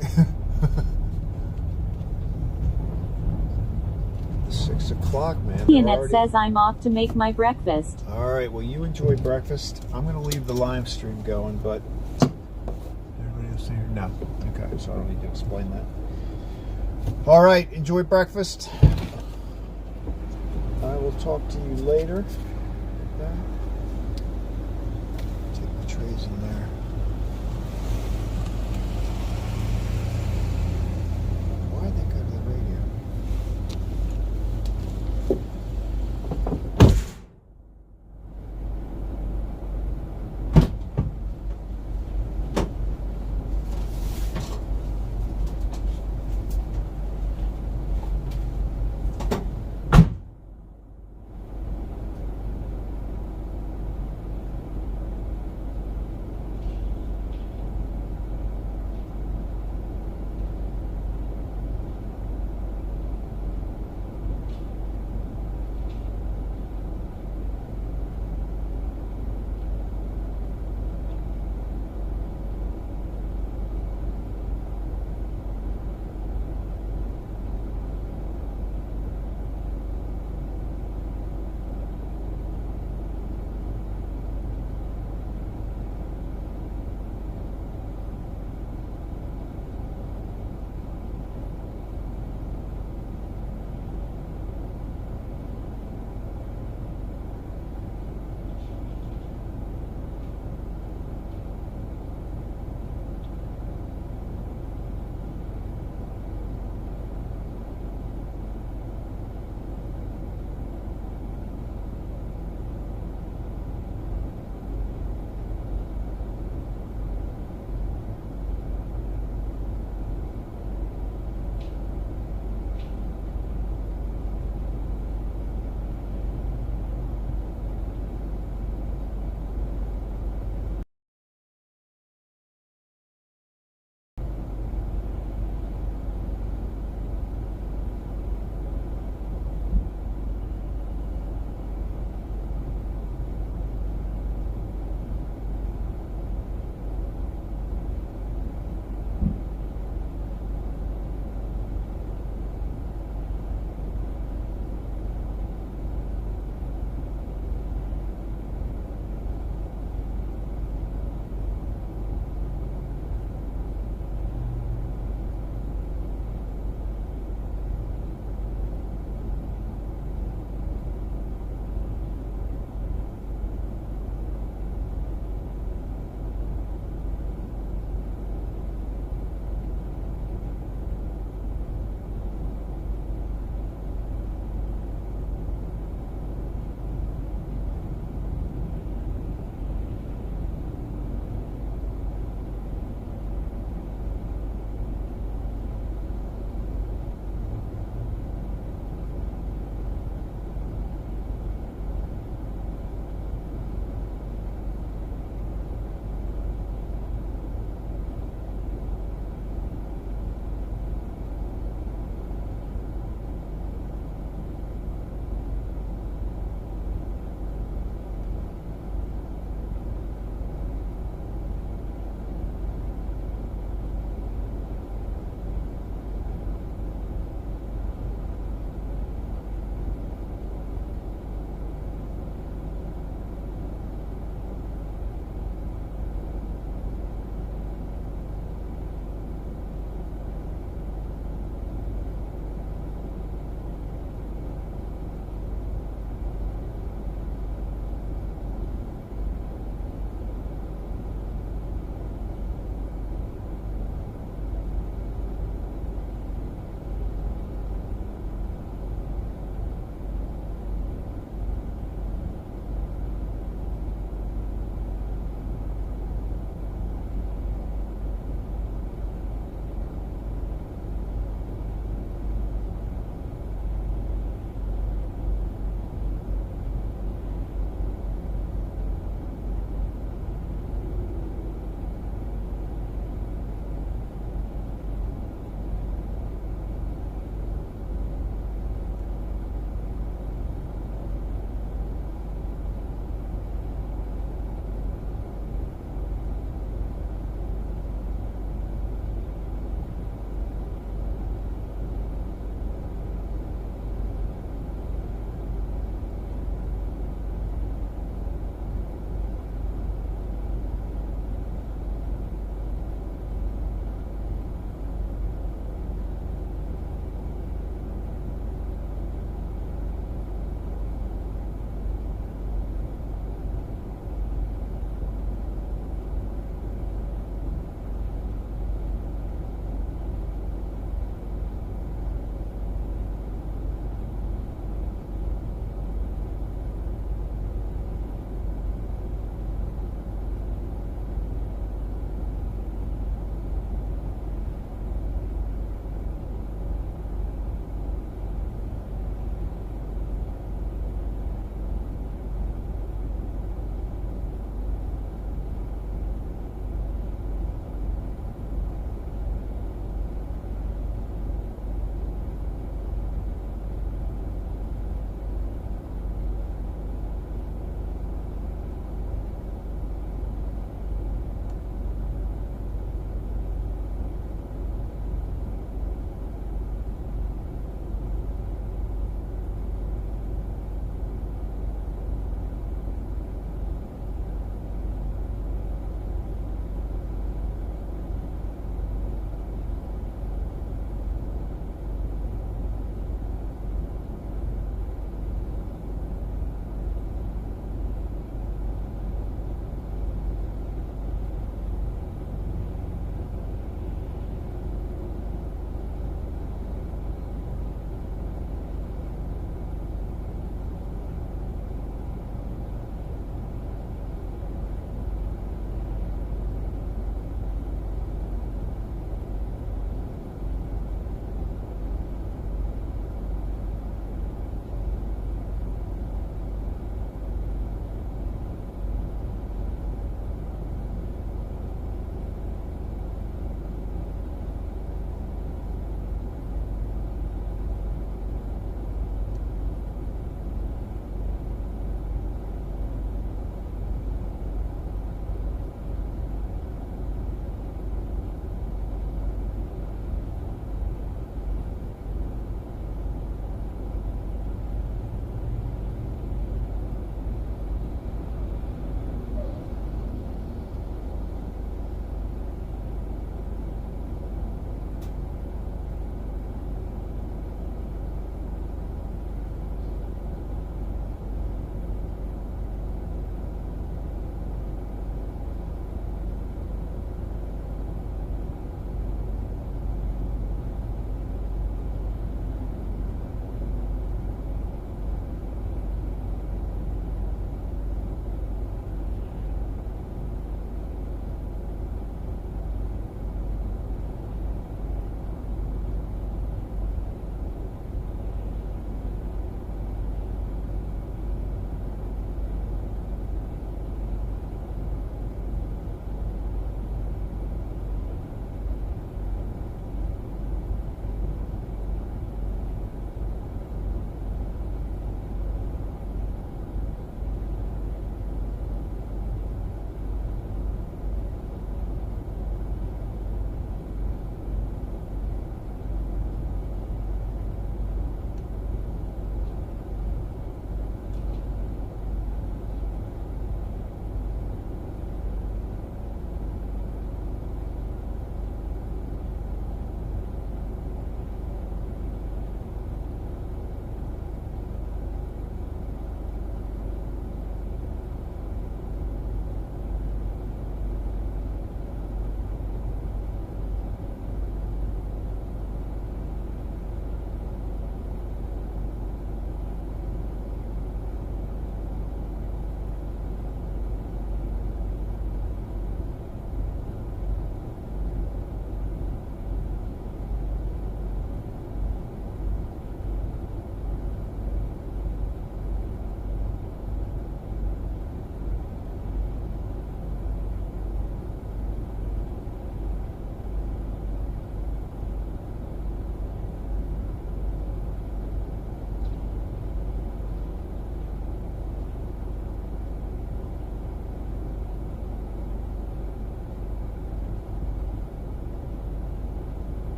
6 o'clock, man. Pianet says I'm off to make my breakfast. All right, well, you enjoy breakfast. I'm going to leave the live stream going, but everybody else here? No. Okay, so I don't need to explain that. All right, enjoy breakfast. I will talk to you later. Okay. Take the trays in there. Why'd they go to the radio?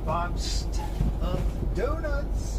box of donuts.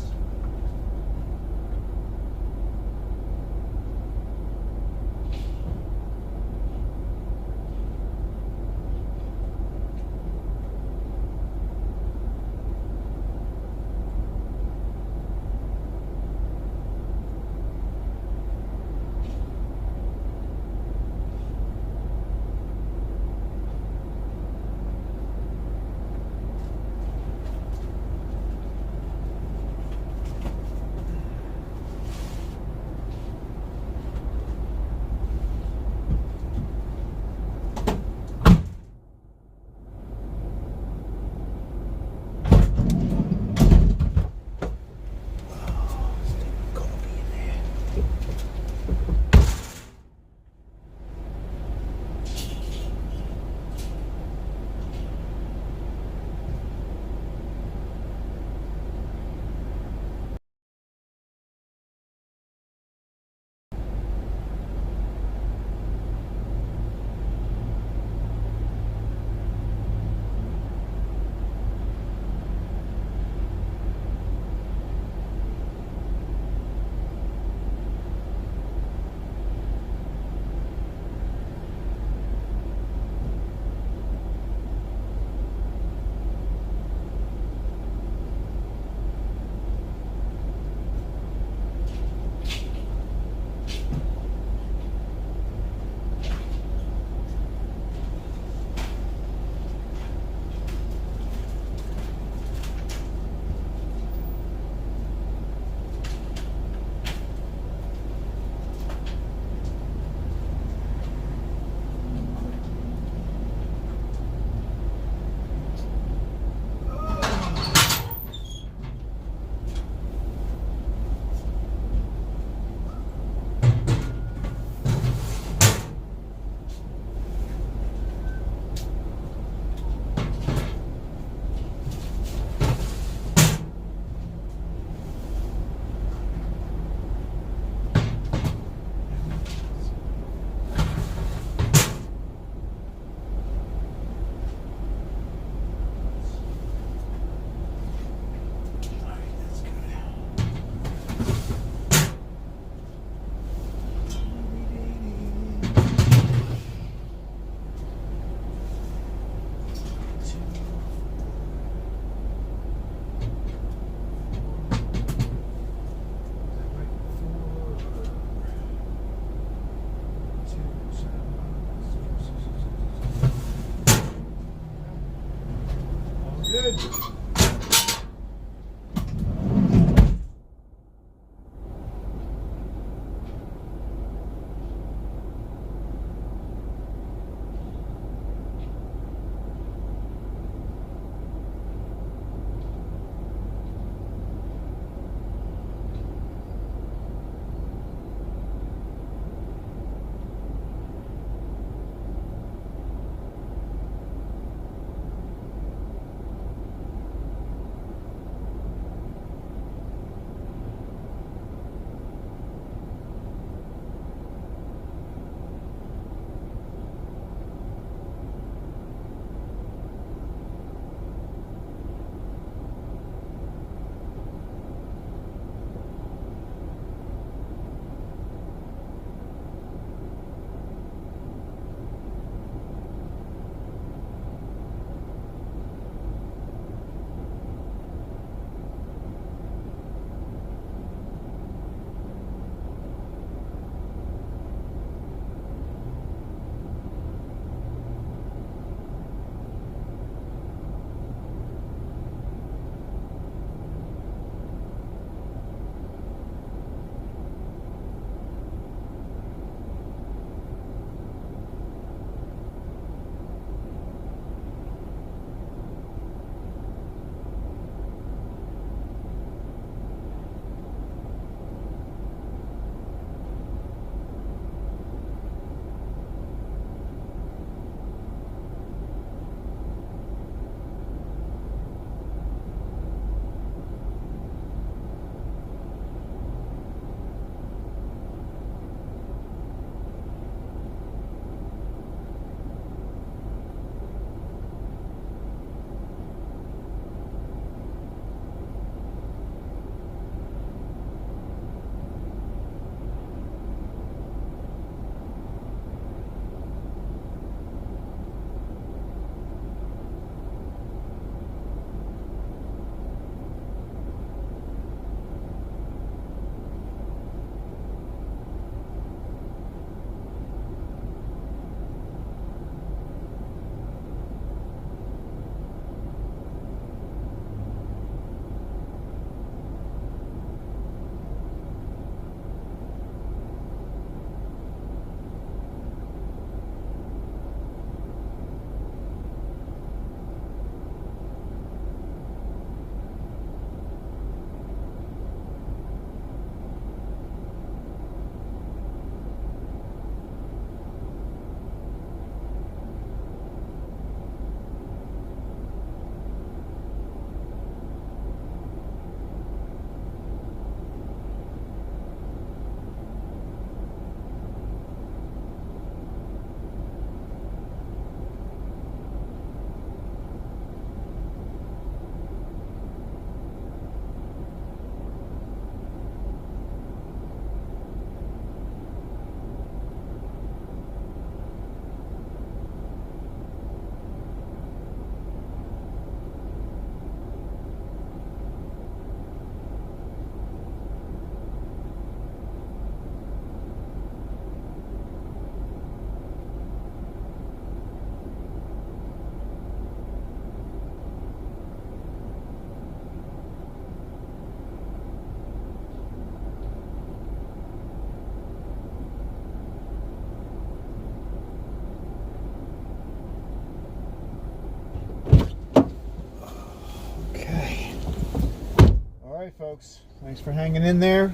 right, folks. Thanks for hanging in there.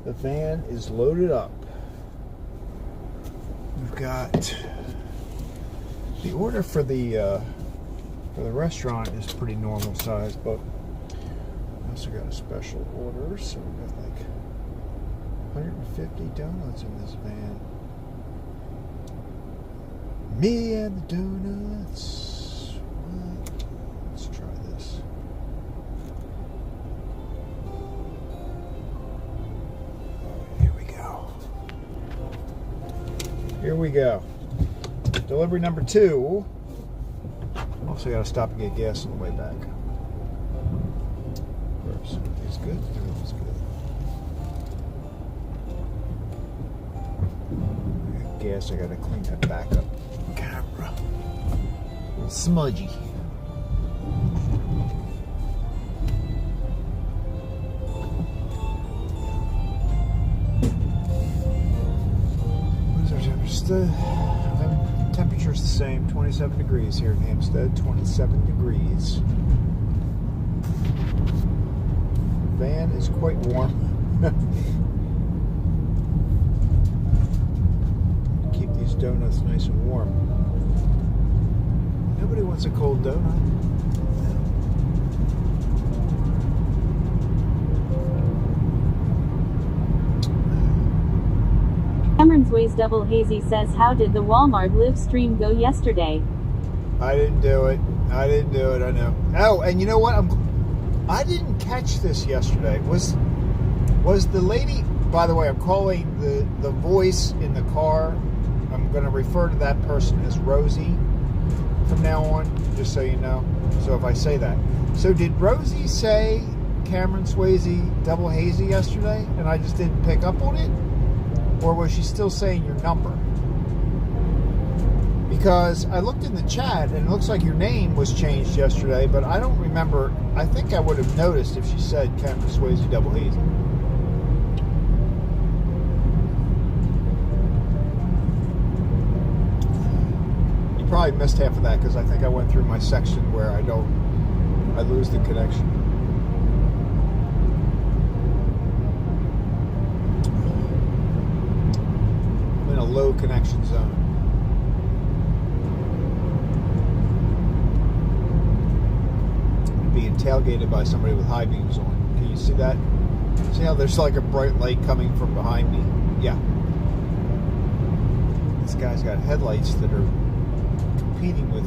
The van is loaded up. We've got the order for the restaurant is pretty normal size, but I also got a special order, so we've got like 150 donuts in this van. Me and the donuts. What? Let's try this. Here we go. Here we go. Delivery number 2. Also got to stop and get gas on the way back. First, everything's good. Everything's good. Gas, I got to clean that back up. Camera. A little smudgy. What is our temperature's the same, 27 degrees here in Hampstead, 27 degrees. The van is quite warm. Keep these donuts nice and warm. Nobody wants a cold donut. Cameron's Ways Double Hazy says, how did the Walmart live stream go yesterday? I didn't do it. I know. Oh, and you know what? I didn't catch this yesterday. Was the lady, by the way, I'm calling the voice in the car, I'm going to refer to that person as Rosie from now on, just so you know. So if I say that. So did Rosie say Cameron Swayze Double Hazy yesterday and I just didn't pick up on it? Or was she still saying your number? Because I looked in the chat and it looks like your name was changed yesterday, but I don't remember. I think I would have noticed if she said Cameron Swayze Double Hazy. You probably missed half of that because I think I went through my section where I lose the connection. I'm in a low connection zone. Being tailgated by somebody with high beams on. Can you see that? See how there's like a bright light coming from behind me? Yeah. This guy's got headlights that are competing with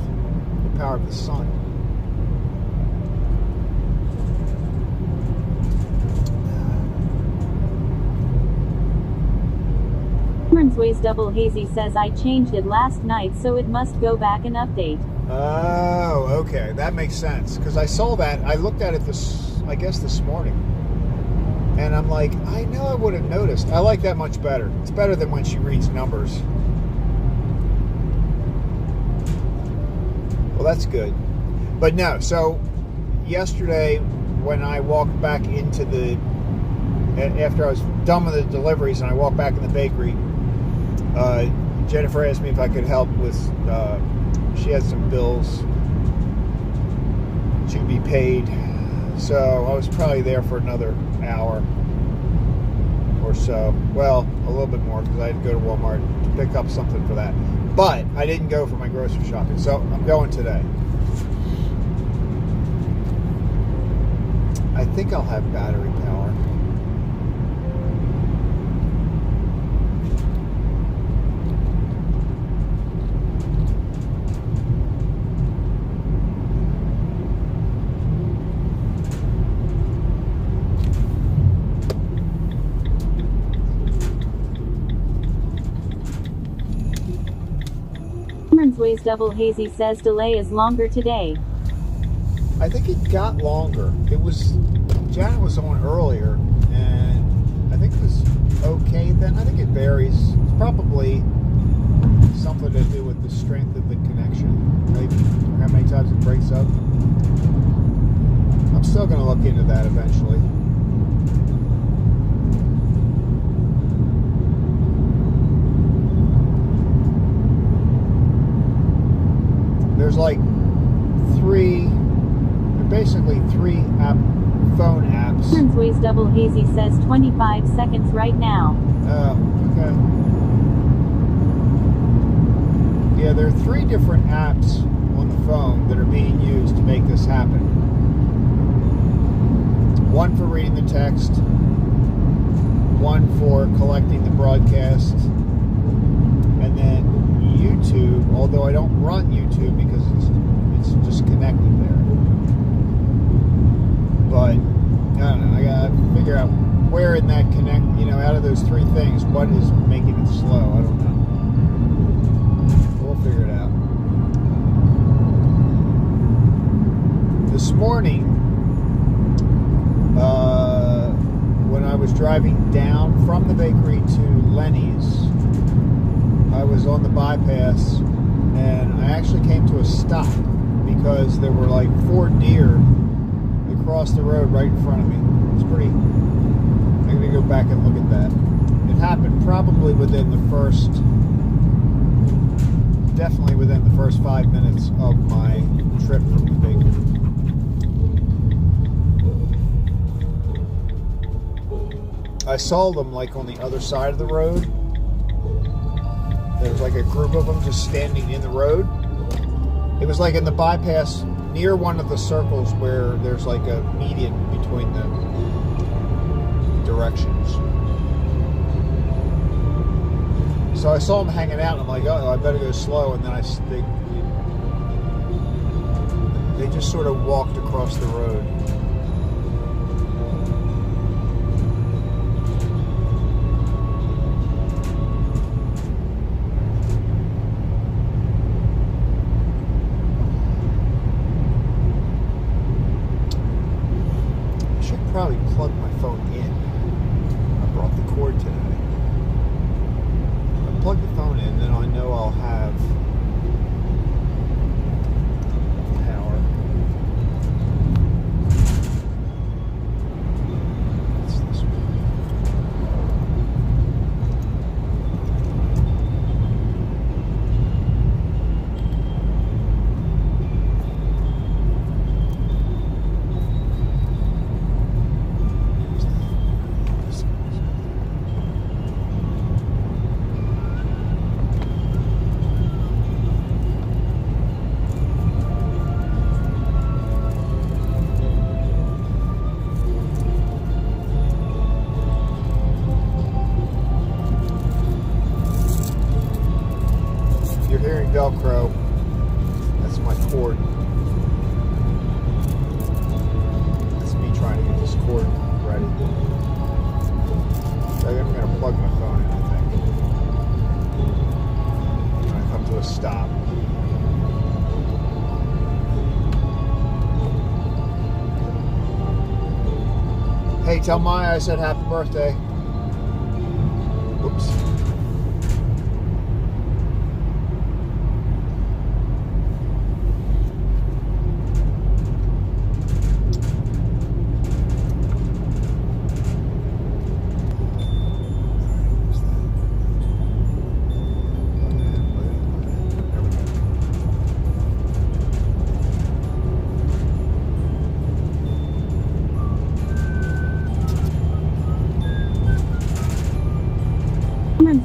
the power of the sun. Cameron's Ways Double Hazy says, I changed it last night, so it must go back and update. Oh, okay. That makes sense. Because I saw that. I looked at it this morning. And I'm like, I know I would have noticed. I like that much better. It's better than when she reads numbers. Well, that's good. But no, so yesterday when I walked back into after I was done with the deliveries and I walked back in the bakery, Jennifer asked me if I could help with, she had some bills to be paid. So I was probably there for another hour or so. Well, a little bit more because I had to go to Walmart to pick up something for that. But I didn't go for my grocery shopping, so I'm going today. I think I'll have battery power. Cameron's Ways Double Hazy says delay is longer today. I think it got longer. Janet was on earlier, and I think it was okay then. I think it varies. It's probably something to do with the strength of the connection, maybe, or how many times it breaks up. I'm still going to look into that eventually. There's like basically three phone apps. Ways Double Hazy says 25 seconds right now. Oh, okay. Yeah, there are 3 different apps on the phone that are being used to make this happen. One for reading the text, one for collecting the broadcast, and then YouTube, although I don't run YouTube because it's just connected there. But I don't know, I gotta figure out where in that out of those 3 things, what is making it slow. I don't know. We'll figure it out. This morning, when I was driving down from the bakery to Lenny's, I was on the bypass and I actually came to a stop because there were like 4 deer across the road right in front of me. It's pretty. I'm going to go back and look at that. It happened probably definitely within the first 5 minutes of my trip from the bakery. I saw them like on the other side of the road. There was like a group of them just standing in the road. It was like in the bypass near one of the circles where there's like a median between the directions. So I saw them hanging out and I'm like, oh, I better go slow. And then they just sort of walked across the road. Probably plug my phone in. I brought the cord today. I plug the phone in, then I know I'll have power. What's this one? Velcro. That's my cord. That's me trying to get this cord ready. So I'm going to plug my phone in, I think. When I come to a stop. Hey, tell Maya I said happy birthday. Whoops.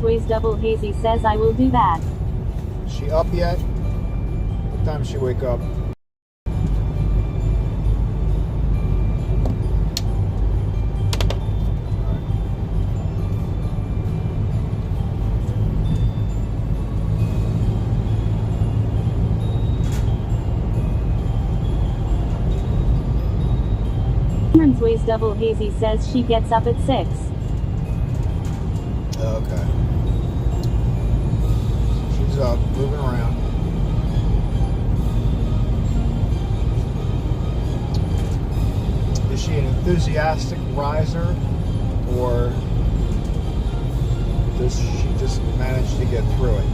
Ways Double Hazy says I will do that. Is she up yet? What time does she wake up? Ways Double Hazy says she gets up at 6. Okay. She's up, moving around. Is she an enthusiastic riser, or does she just manage to get through it?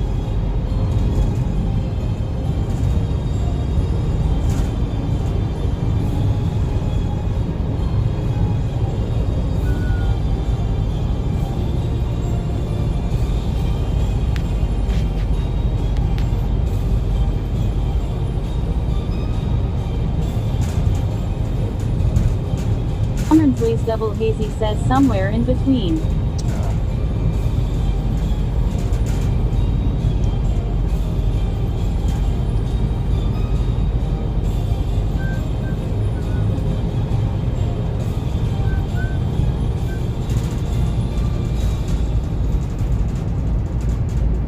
Cameron's Ways Double Hazy says somewhere in between.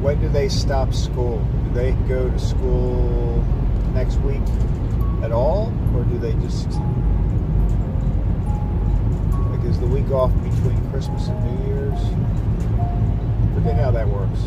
When do they stop school? Do they go to school next week at all? Or do they just... like, is the week off between Christmas and New Year's? Forget how that works.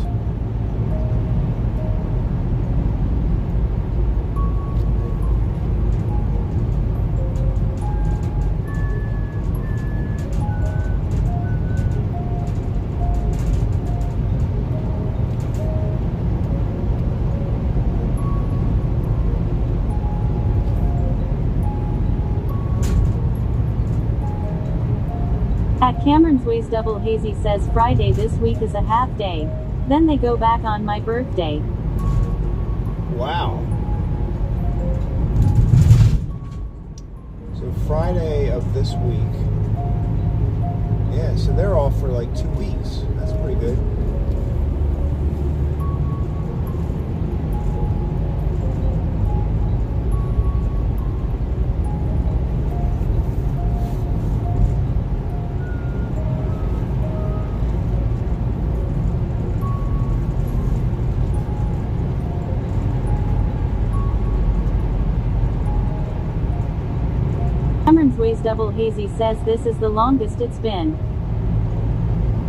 At Cameron's Ways Double Hazy says Friday this week is a half day. Then they go back on my birthday. Wow. So Friday of this week. Yeah, so they're off for like 2 weeks. That's pretty good. Cameron's Ways Double Hazy says this is the longest it's been.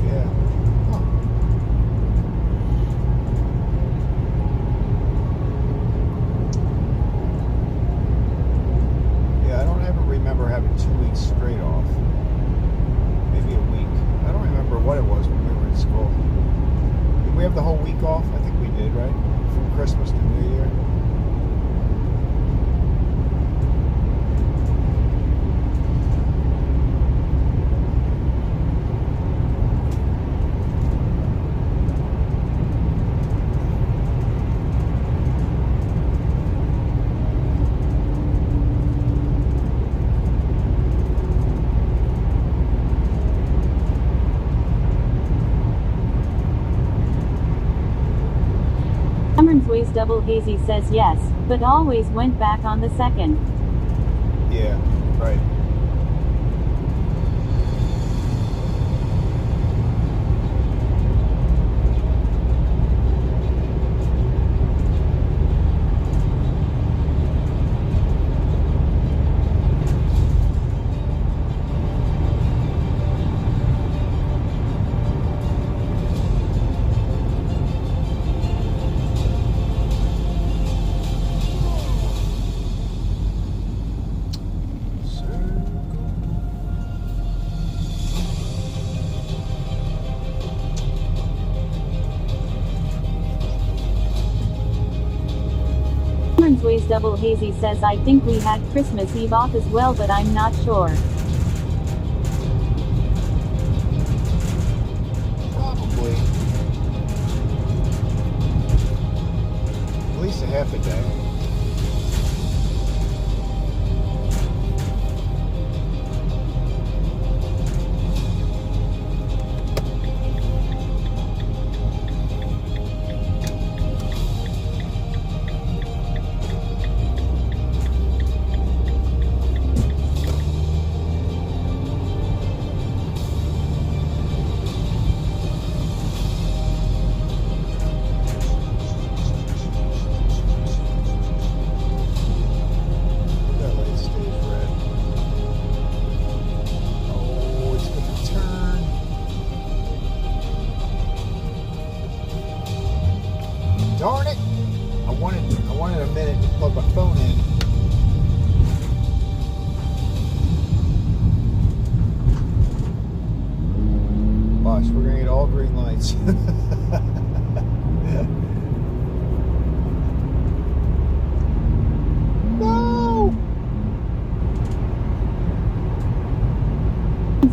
Yeah. Huh. Yeah, I don't ever remember having 2 weeks straight off. Maybe a week. I don't remember what it was when we were in school. Did we have the whole week off? I think we did, right? From Christmas to New Year. Cameron's Ways Double Hazy says yes, but always went back on the 2nd. Yeah, right. Cameron's Ways Double Hazy says I think we had Christmas Eve off as well, but I'm not sure. Probably. At least a half a day. Darn it! I wanted a minute to plug my phone in. Watch, we're gonna get all green lights. No!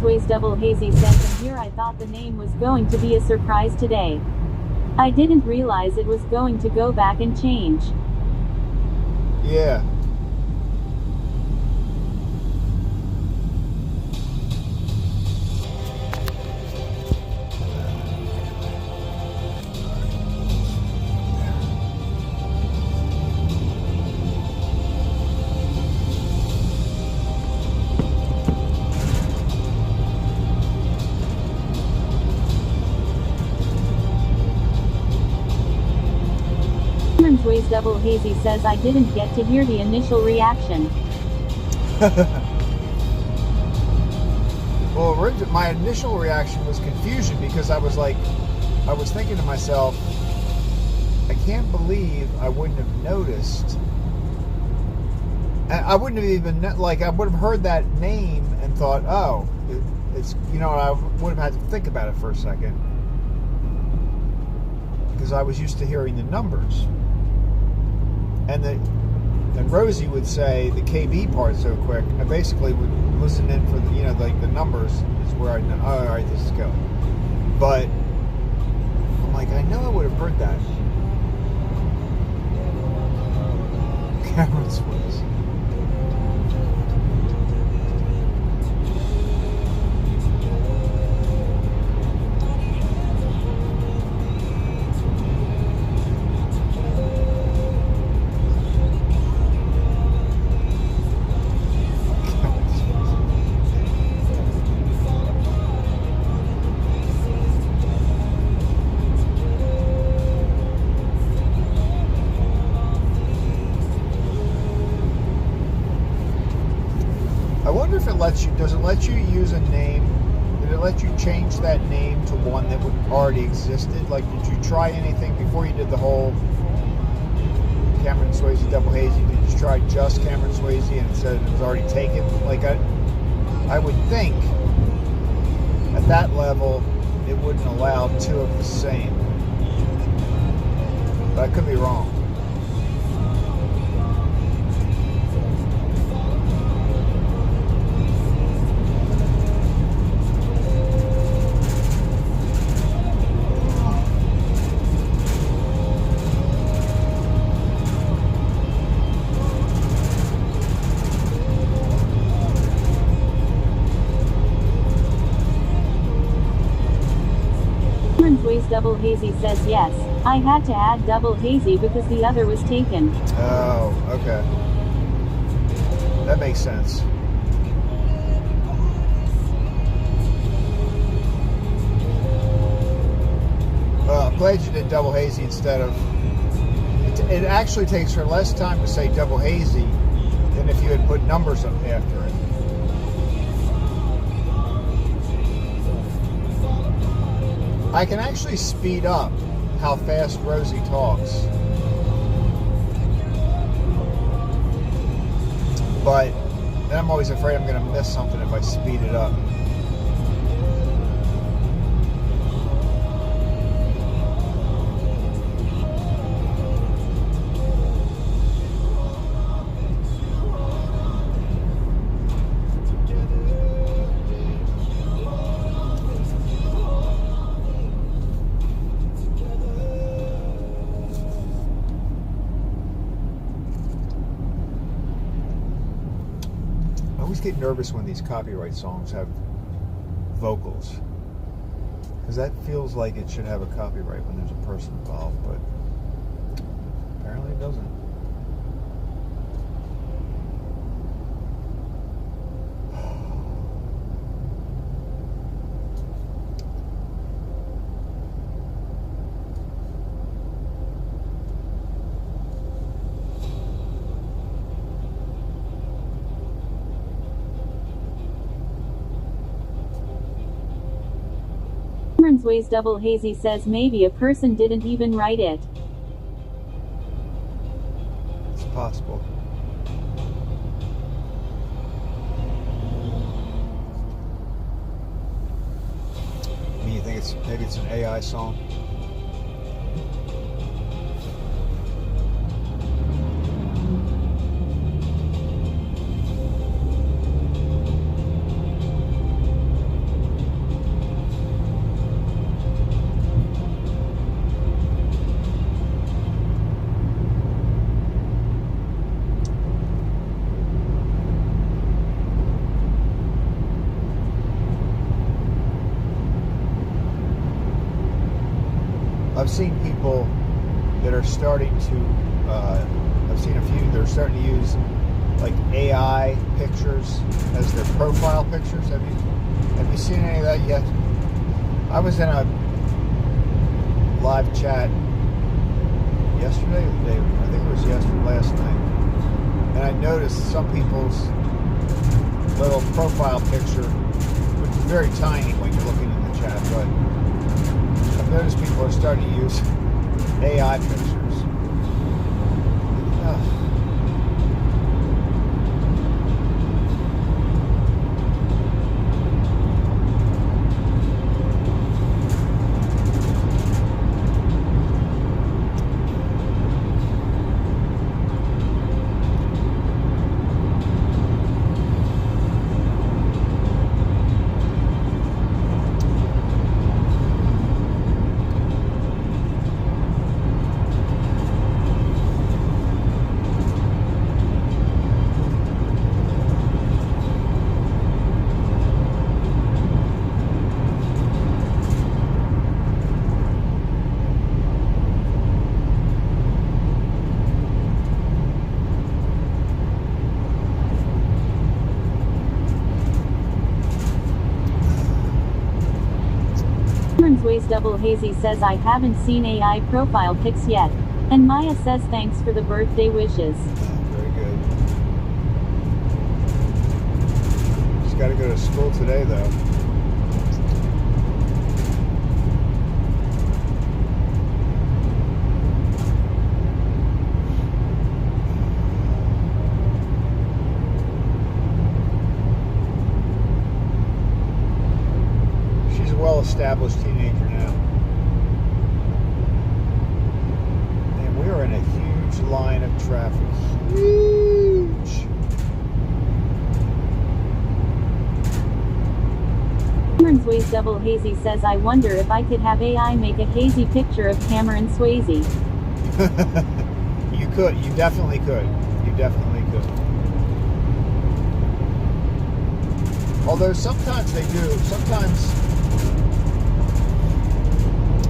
Ways Double Hazy says, and here I thought the name was going to be a surprise today. I didn't realize it was going to go back and change. Yeah. Ways Double Hazy says I didn't get to hear the initial reaction. Well, my initial reaction was confusion because I was thinking to myself, I can't believe I wouldn't have noticed. I wouldn't have even, I would have heard that name and thought, oh, it's, I would have had to think about it for a second. Because I was used to hearing the numbers. And Rosie would say the KB part so quick, I basically would listen in for the, the numbers is where I know, oh, all right, this is going. But I'm like, I know I would have heard that. Cameron's voice. Does it let you use a name? Did it let you change that name to one that would already existed? Like, did you try anything before you did the whole Cameron Swayze Double Hazy? Did you try just Cameron Swayze and it said it was already taken? Like, I would think at that level it wouldn't allow two of the same. But I could be wrong. Double Hazy says yes. I had to add Double Hazy because the other was taken. Oh, okay. That makes sense. Well, I'm glad you did Double Hazy instead of... It actually takes her less time to say Double Hazy than if you had put numbers up after it. I can actually speed up how fast Rosie talks. But then I'm always afraid I'm going to miss something if I speed it up. I always get nervous when these copyright songs have vocals, because that feels like it should have a copyright when there's a person involved, but apparently it doesn't. Ways Double Hazy says maybe a person didn't even write it. It's possible. I mean, you think maybe it's an AI song? I've seen people that are starting to, I've seen a few that are starting to use like AI pictures as their profile pictures. Have you seen any of that yet? I was in a live chat yesterday or the day before? I think it was yesterday, last night. And I noticed some people's little profile picture, which is very tiny when you're looking in the chat, but I've noticed people are starting to use AI pictures. Ugh. Ways Double Hazy says I haven't seen AI profile pics yet. And Maya says thanks for the birthday wishes. Very good. She's got to go to school today, though. She's a well-established teenager now. And we are in a huge line of traffic. Huge! Cameron Swayze Double Hazy says I wonder if I could have AI make a hazy picture of Cameron Swayze. You could. You definitely could. You definitely could. Although sometimes they do. Sometimes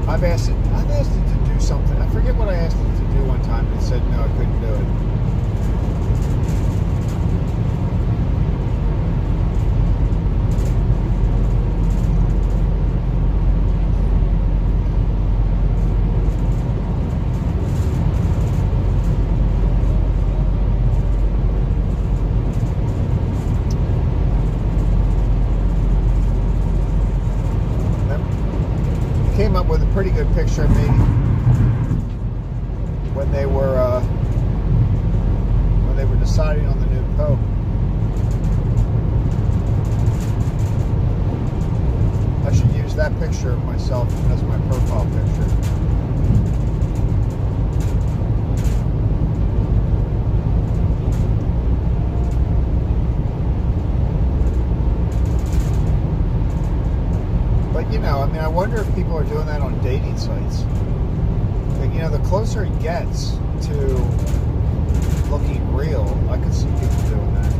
I've asked it to do something. I forget what I asked it to do one time, and it said no, I couldn't do it. Came up with a pretty good picture of me when they were deciding on the new pope. I should use that picture of myself as my profile picture. But, you know, I mean, I wonder if people are doing that on dating sites. Like, you know, the closer it gets to looking real, I could see people doing that.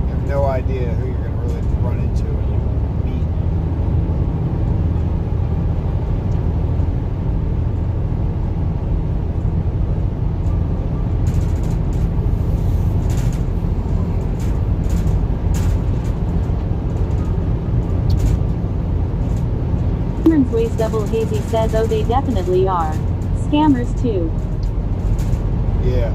You have no idea who you're going to really run into when you Ways Double Hazy says oh they definitely are. Scammers too. Yeah.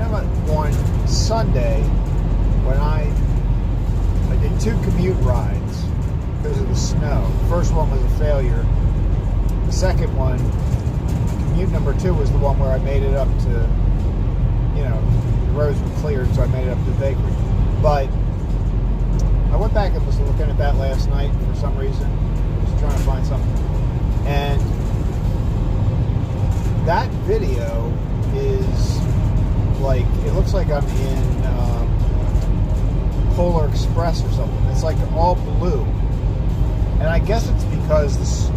talking about on Sunday when I did 2 commute rides because of the snow. The first one was a failure. The second one, commute number 2, was the one where I made it up to, the roads were cleared, so I made it up to the bakery. But I went back and was looking at that last night for some reason. I was trying to find something. And that video is like, it looks like I'm in Polar Express or something. It's like all blue. And I guess it's because this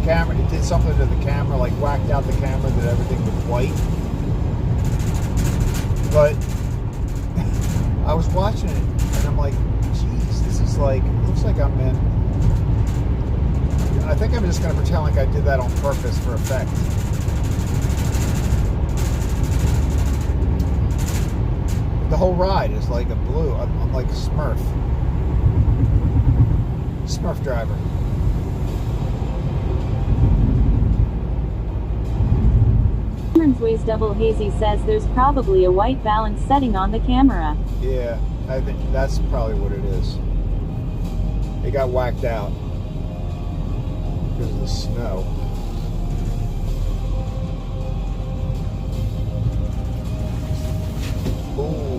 camera, it did something to the camera, like whacked out the camera that everything was white. But I was watching it and I'm like, geez, this is like, it looks like I'm in, I think I'm just going to pretend like I did that on purpose for effect. The whole ride is like a blue. I'm like a Smurf. Smurf driver. Ways Double Hazy says there's probably a white balance setting on the camera. Yeah, I think that's probably what it is. It got whacked out because of the snow. Ooh.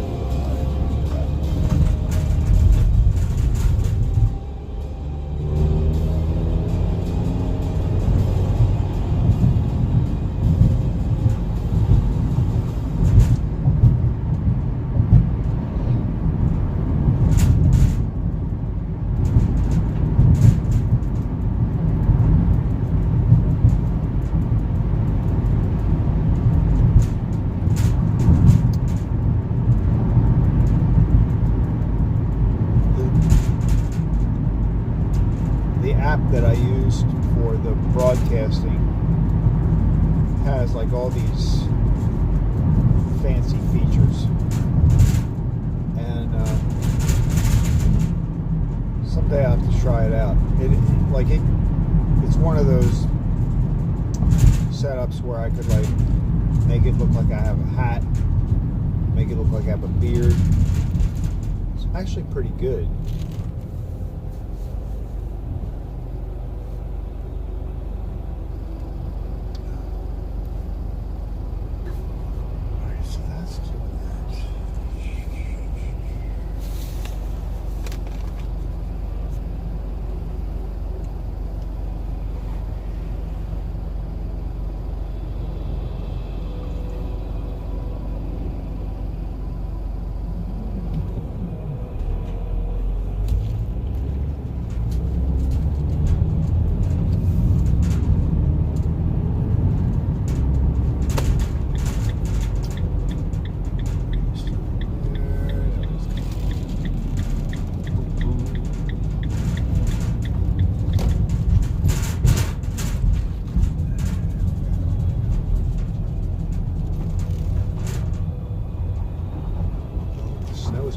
That I used for the broadcasting has like all these fancy features, and someday I'll have to try it out. It's one of those setups where I could like make it look like I have a hat, make it look like I have a beard. It's actually pretty good.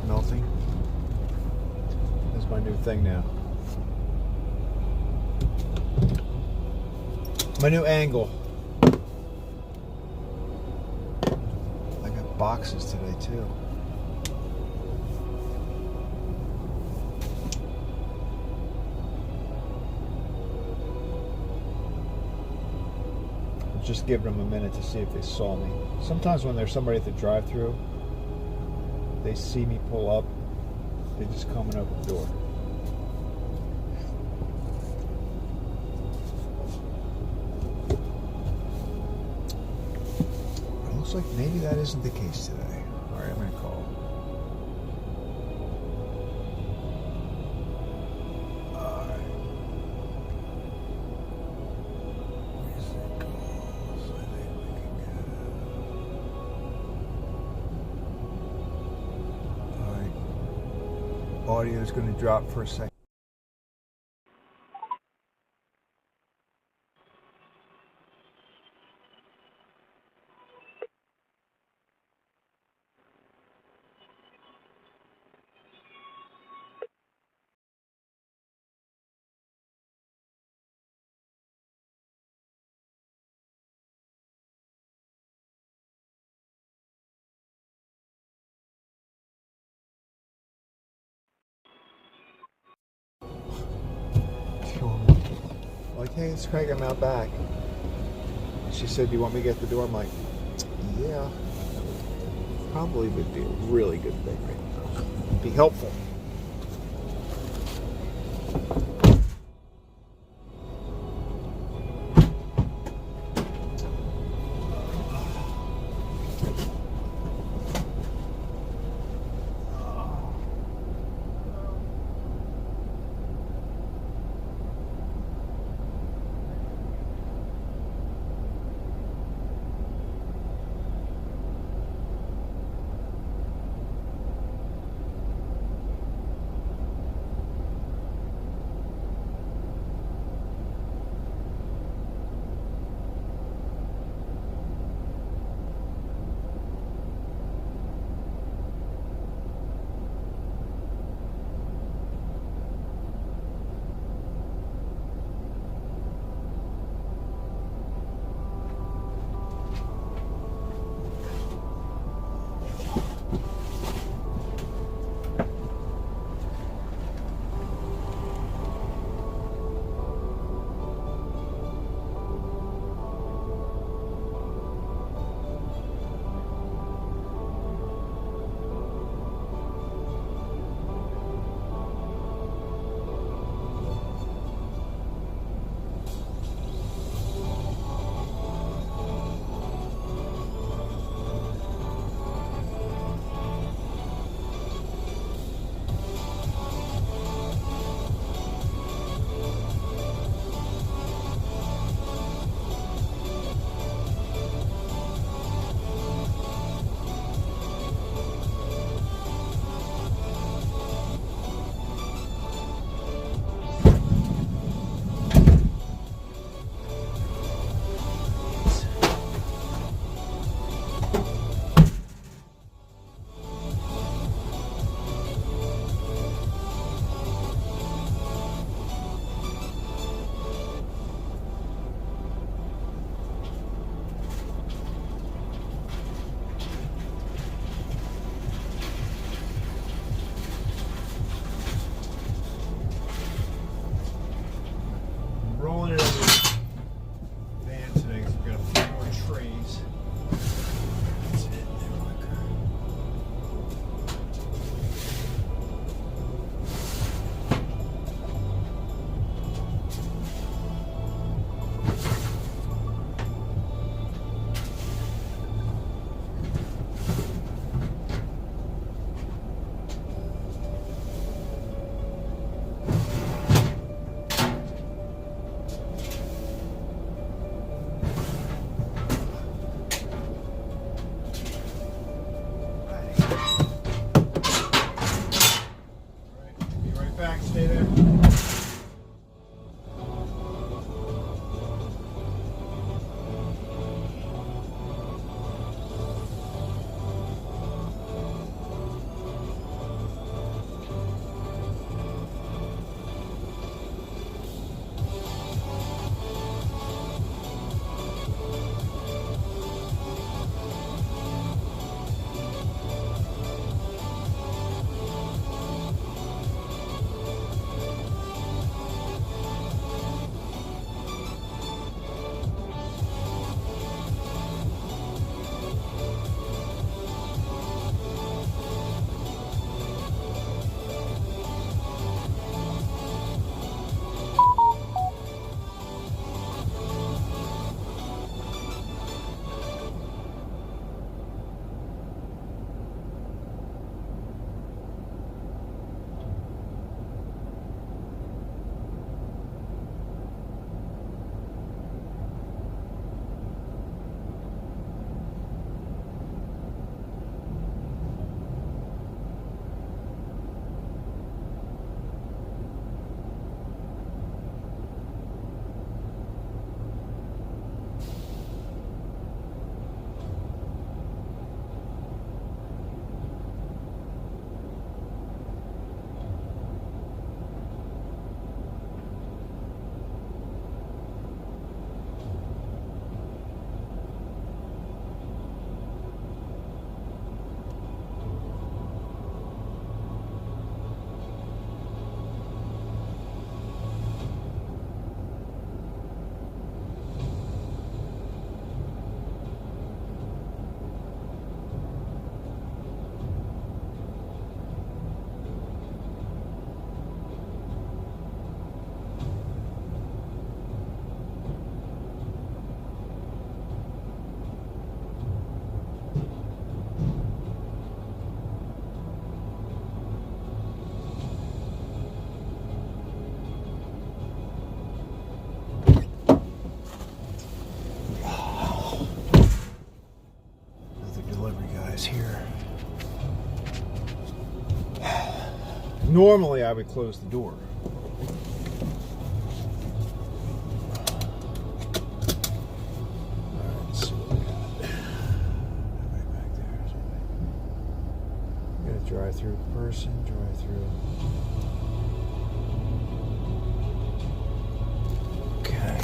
Melting. That's my new thing now. My new angle. I got boxes today too. Just giving them a minute to see if they saw me. Sometimes when there's somebody at the drive-thru, they see me pull up, they just come and open the door. It looks like maybe that isn't the case today. Alright, I'm going to call. Alright. Where's the calls? I think we can get... Audio is going to drop for a second. like, hey, it's Craig, I'm out back. She said, do you want me to get the door? I'm like, yeah. Probably would be a really good thing right now. Be helpful. Normally I would close the door. Alright, let's see what we got. Right back there. We got a drive-through person, drive-through. Okay.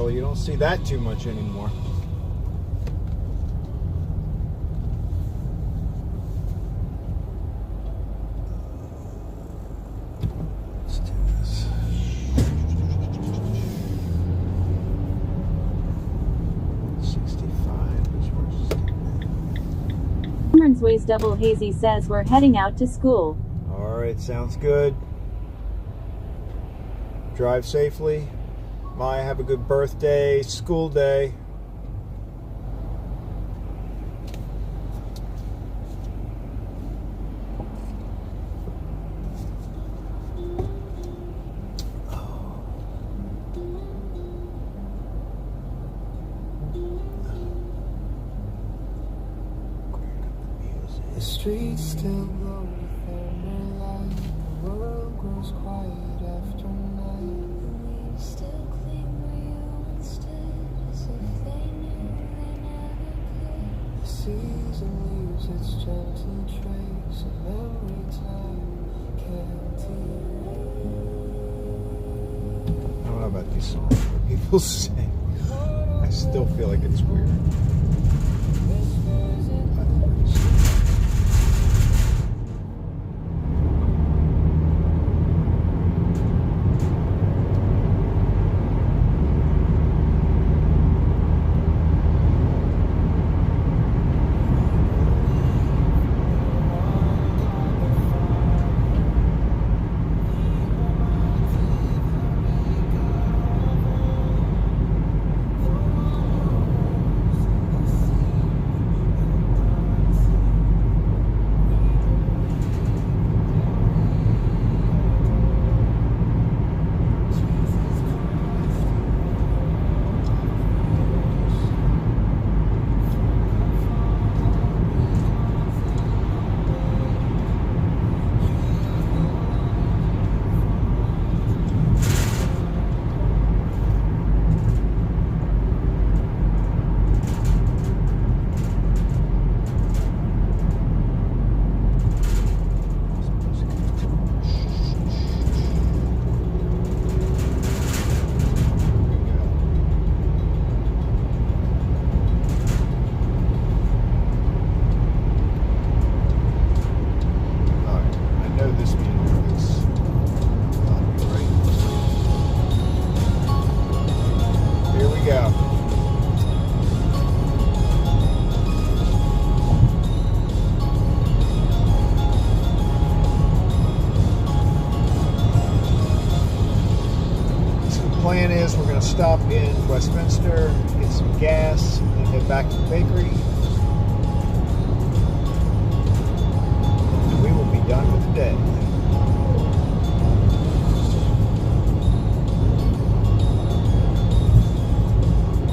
You don't see that too much anymore. Let's do this. Cameron's Ways Double Hazy says we're heading out to school. Alright, sounds good. Drive safely. Maya, have a good birthday, school day. The streets still glow with their light. The world grows quiet after night. The leaves still cling where you once stood, as if they knew they never could. The season leaves its gentle trace, a memory time can't erase. I don't know about these songs, but people sing. I still feel like it's weird. Plan is we're going to stop in Westminster, get some gas, and then head back to the bakery. And we will be done for the day.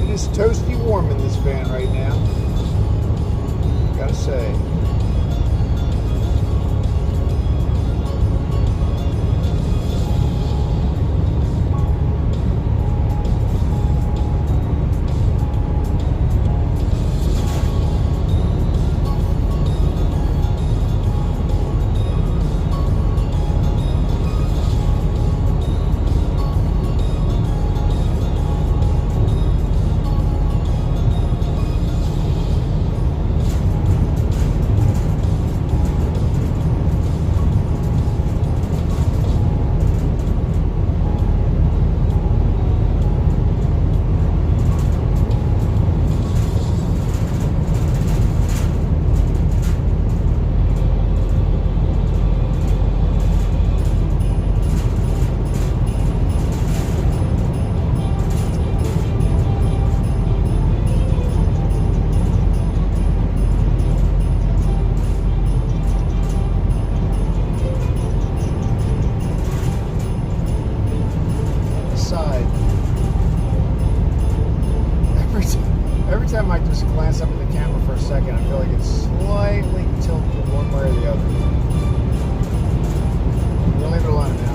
It is toasty warm in this van right now, gotta say. just glance up at the camera for a second. I feel like it's slightly tilted one way or the other. We'll leave it alone now.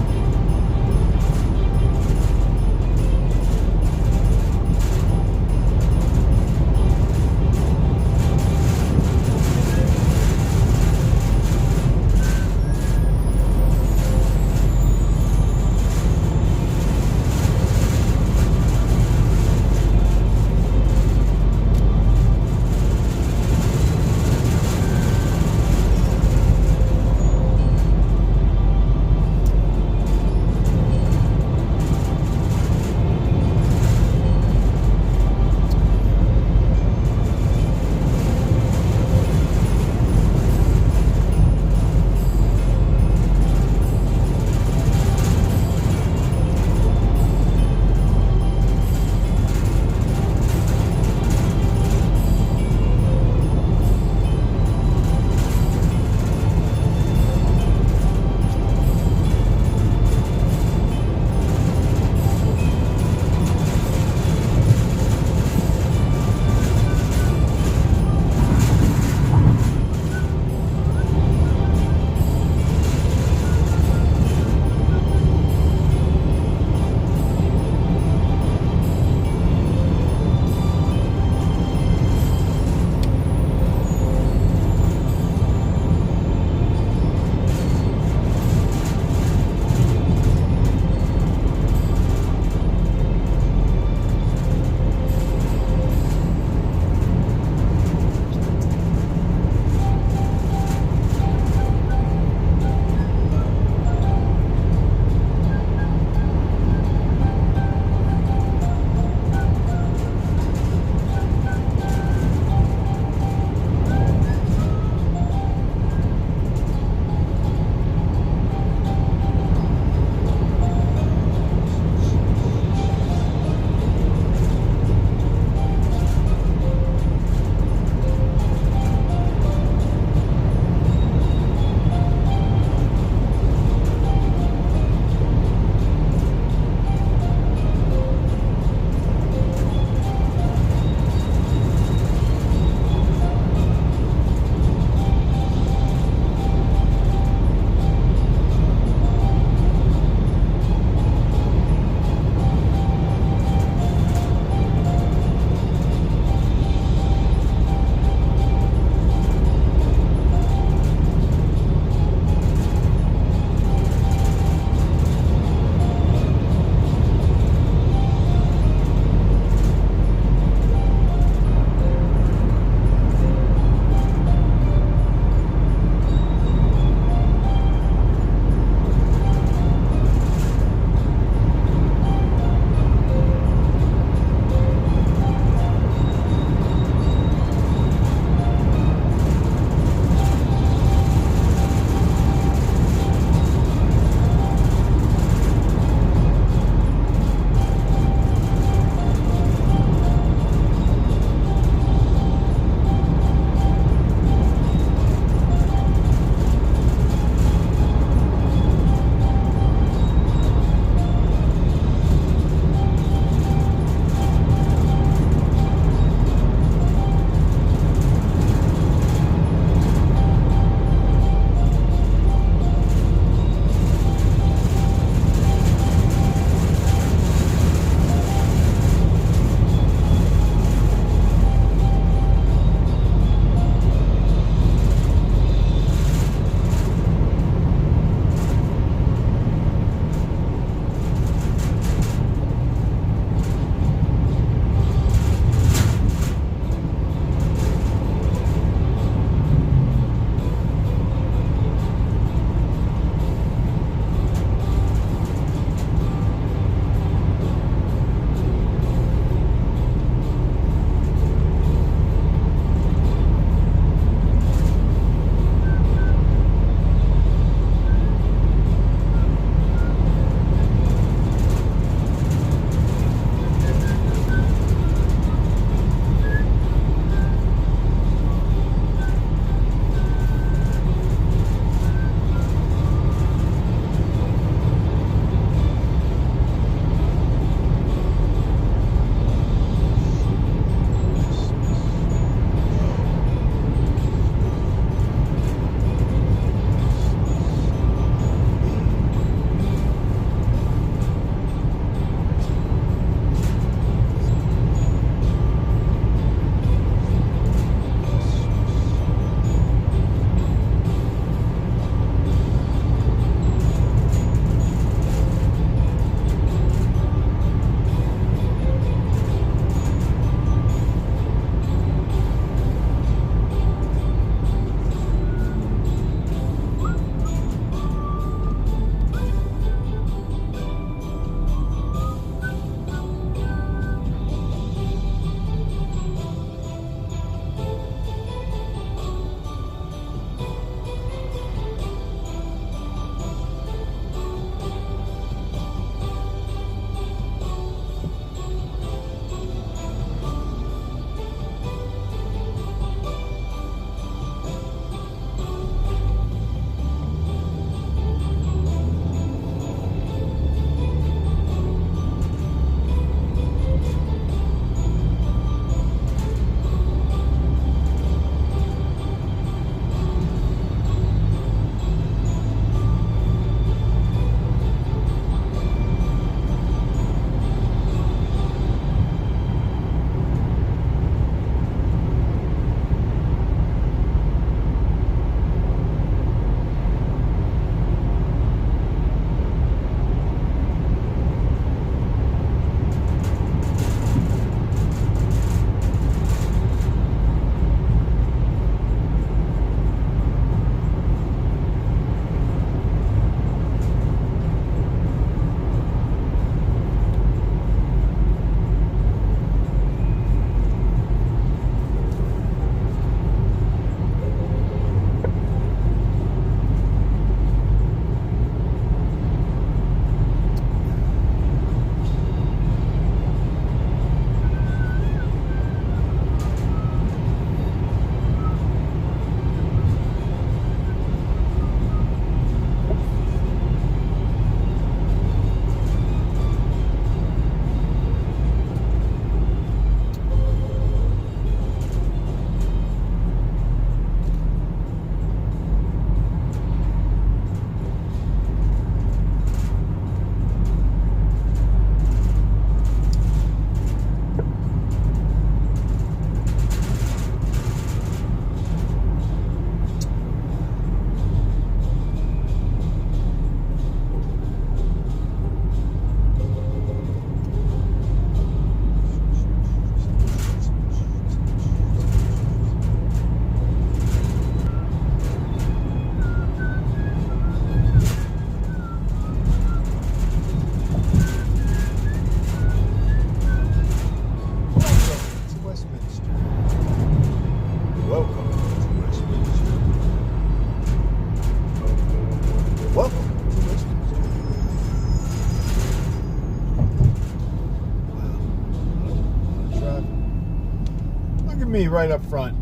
me right up front.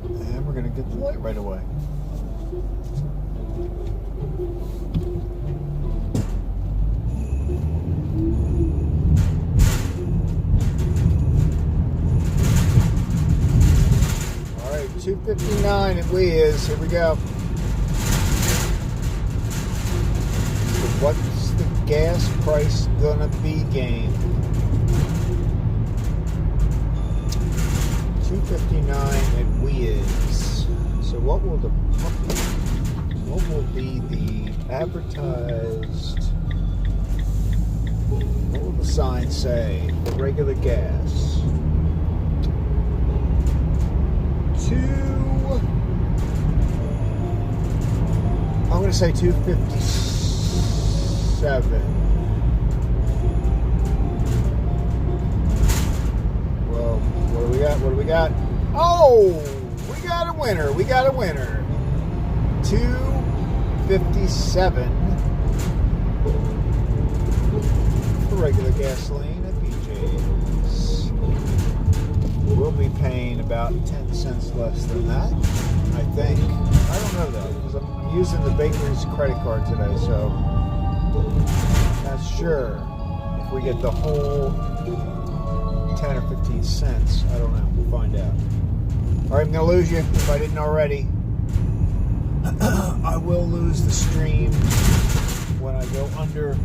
And we're gonna get the light right away. All right, 259 at We Is. Here we go. So what's the gas price gonna be, game? 259 at We Is. So what will be the advertised? What will the sign say for regular gas? I'm going to say 257. Well, what do we got? What do we got? Oh, we got a winner. We got a winner. 257 for regular gasoline at BJ's. We'll be paying about 10 cents less than that, I think. I don't know though, because I'm using the bakery's credit card today, so not sure if we get the whole 10 or 15 cents. I don't know. We'll find out. All right, I'm going to lose you if I didn't already. I will lose the stream when I go under.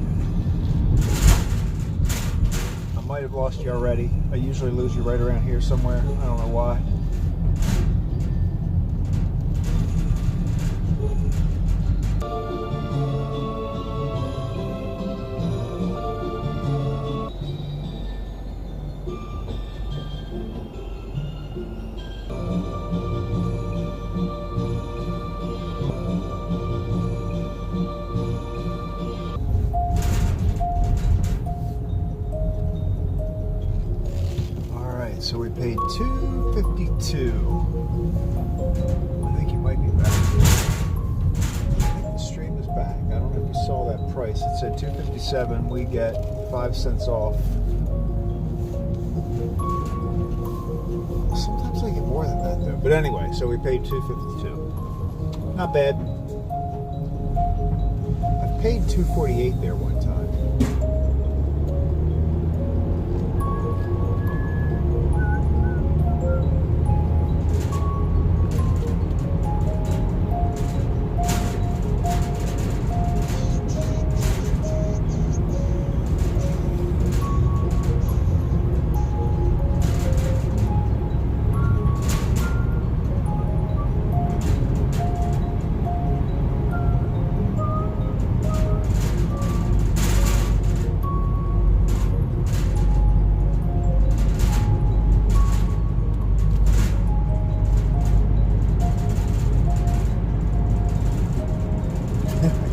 I might have lost you already. I usually lose you right around here somewhere. I don't know why. So we paid $2.52. I think you might be back. I think the stream is back. I don't know if you saw that price. It said $2.57. We get 5 cents off. Sometimes I get more than that though. But anyway, so we paid $2.52. Not bad. I paid $2.48 there one time.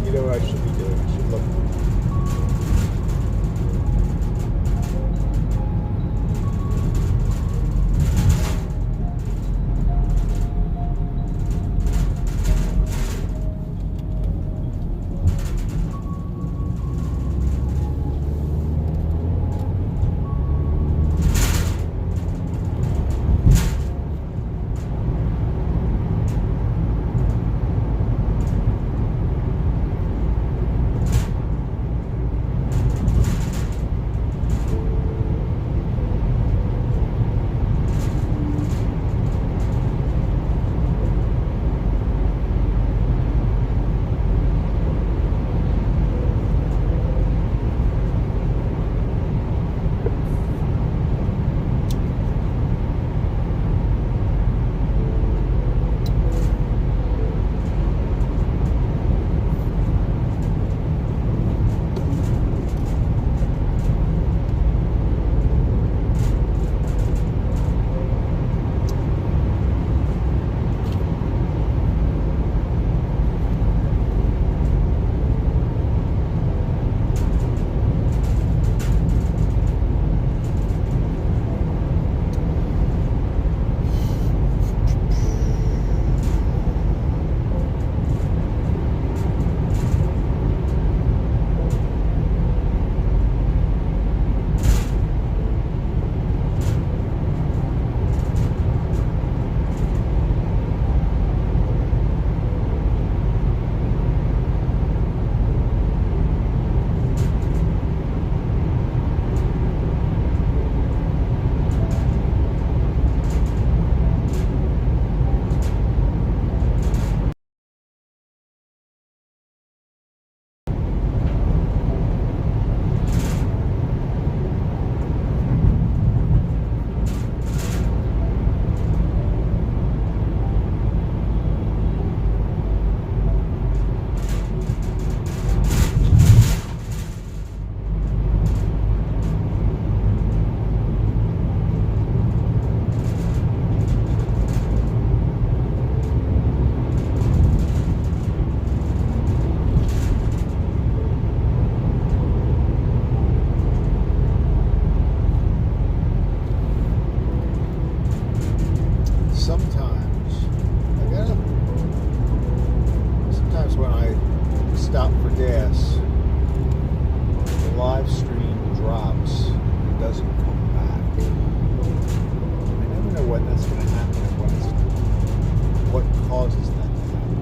You know what I should be doing? I should look. stop for gas, the live stream drops. It doesn't come back. I never know when that's going to happen and what causes that to happen.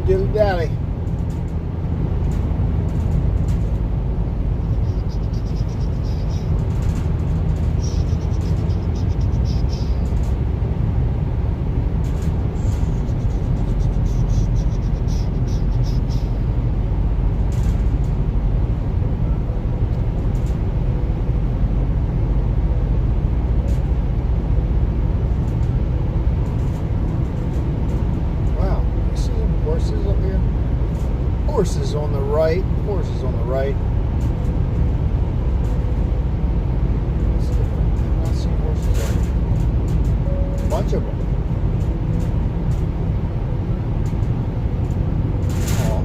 Dilly dally. Horses on the right, horses on the right. It's different. I've not seen horses there. A bunch of them. Oh.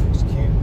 It's cute.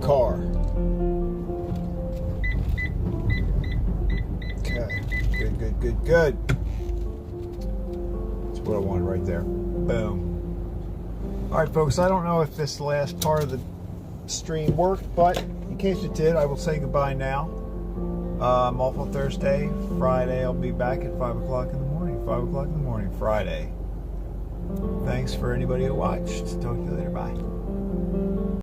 car. Okay, good. That's what I wanted right there. Boom. All right, folks, I don't know if this last part of the stream worked, but in case it did, I will say goodbye now. I'm off on Thursday. Friday, I'll be back at 5 o'clock in the morning. 5 o'clock in the morning, Friday. Thanks for anybody who watched. Talk to you later. Bye.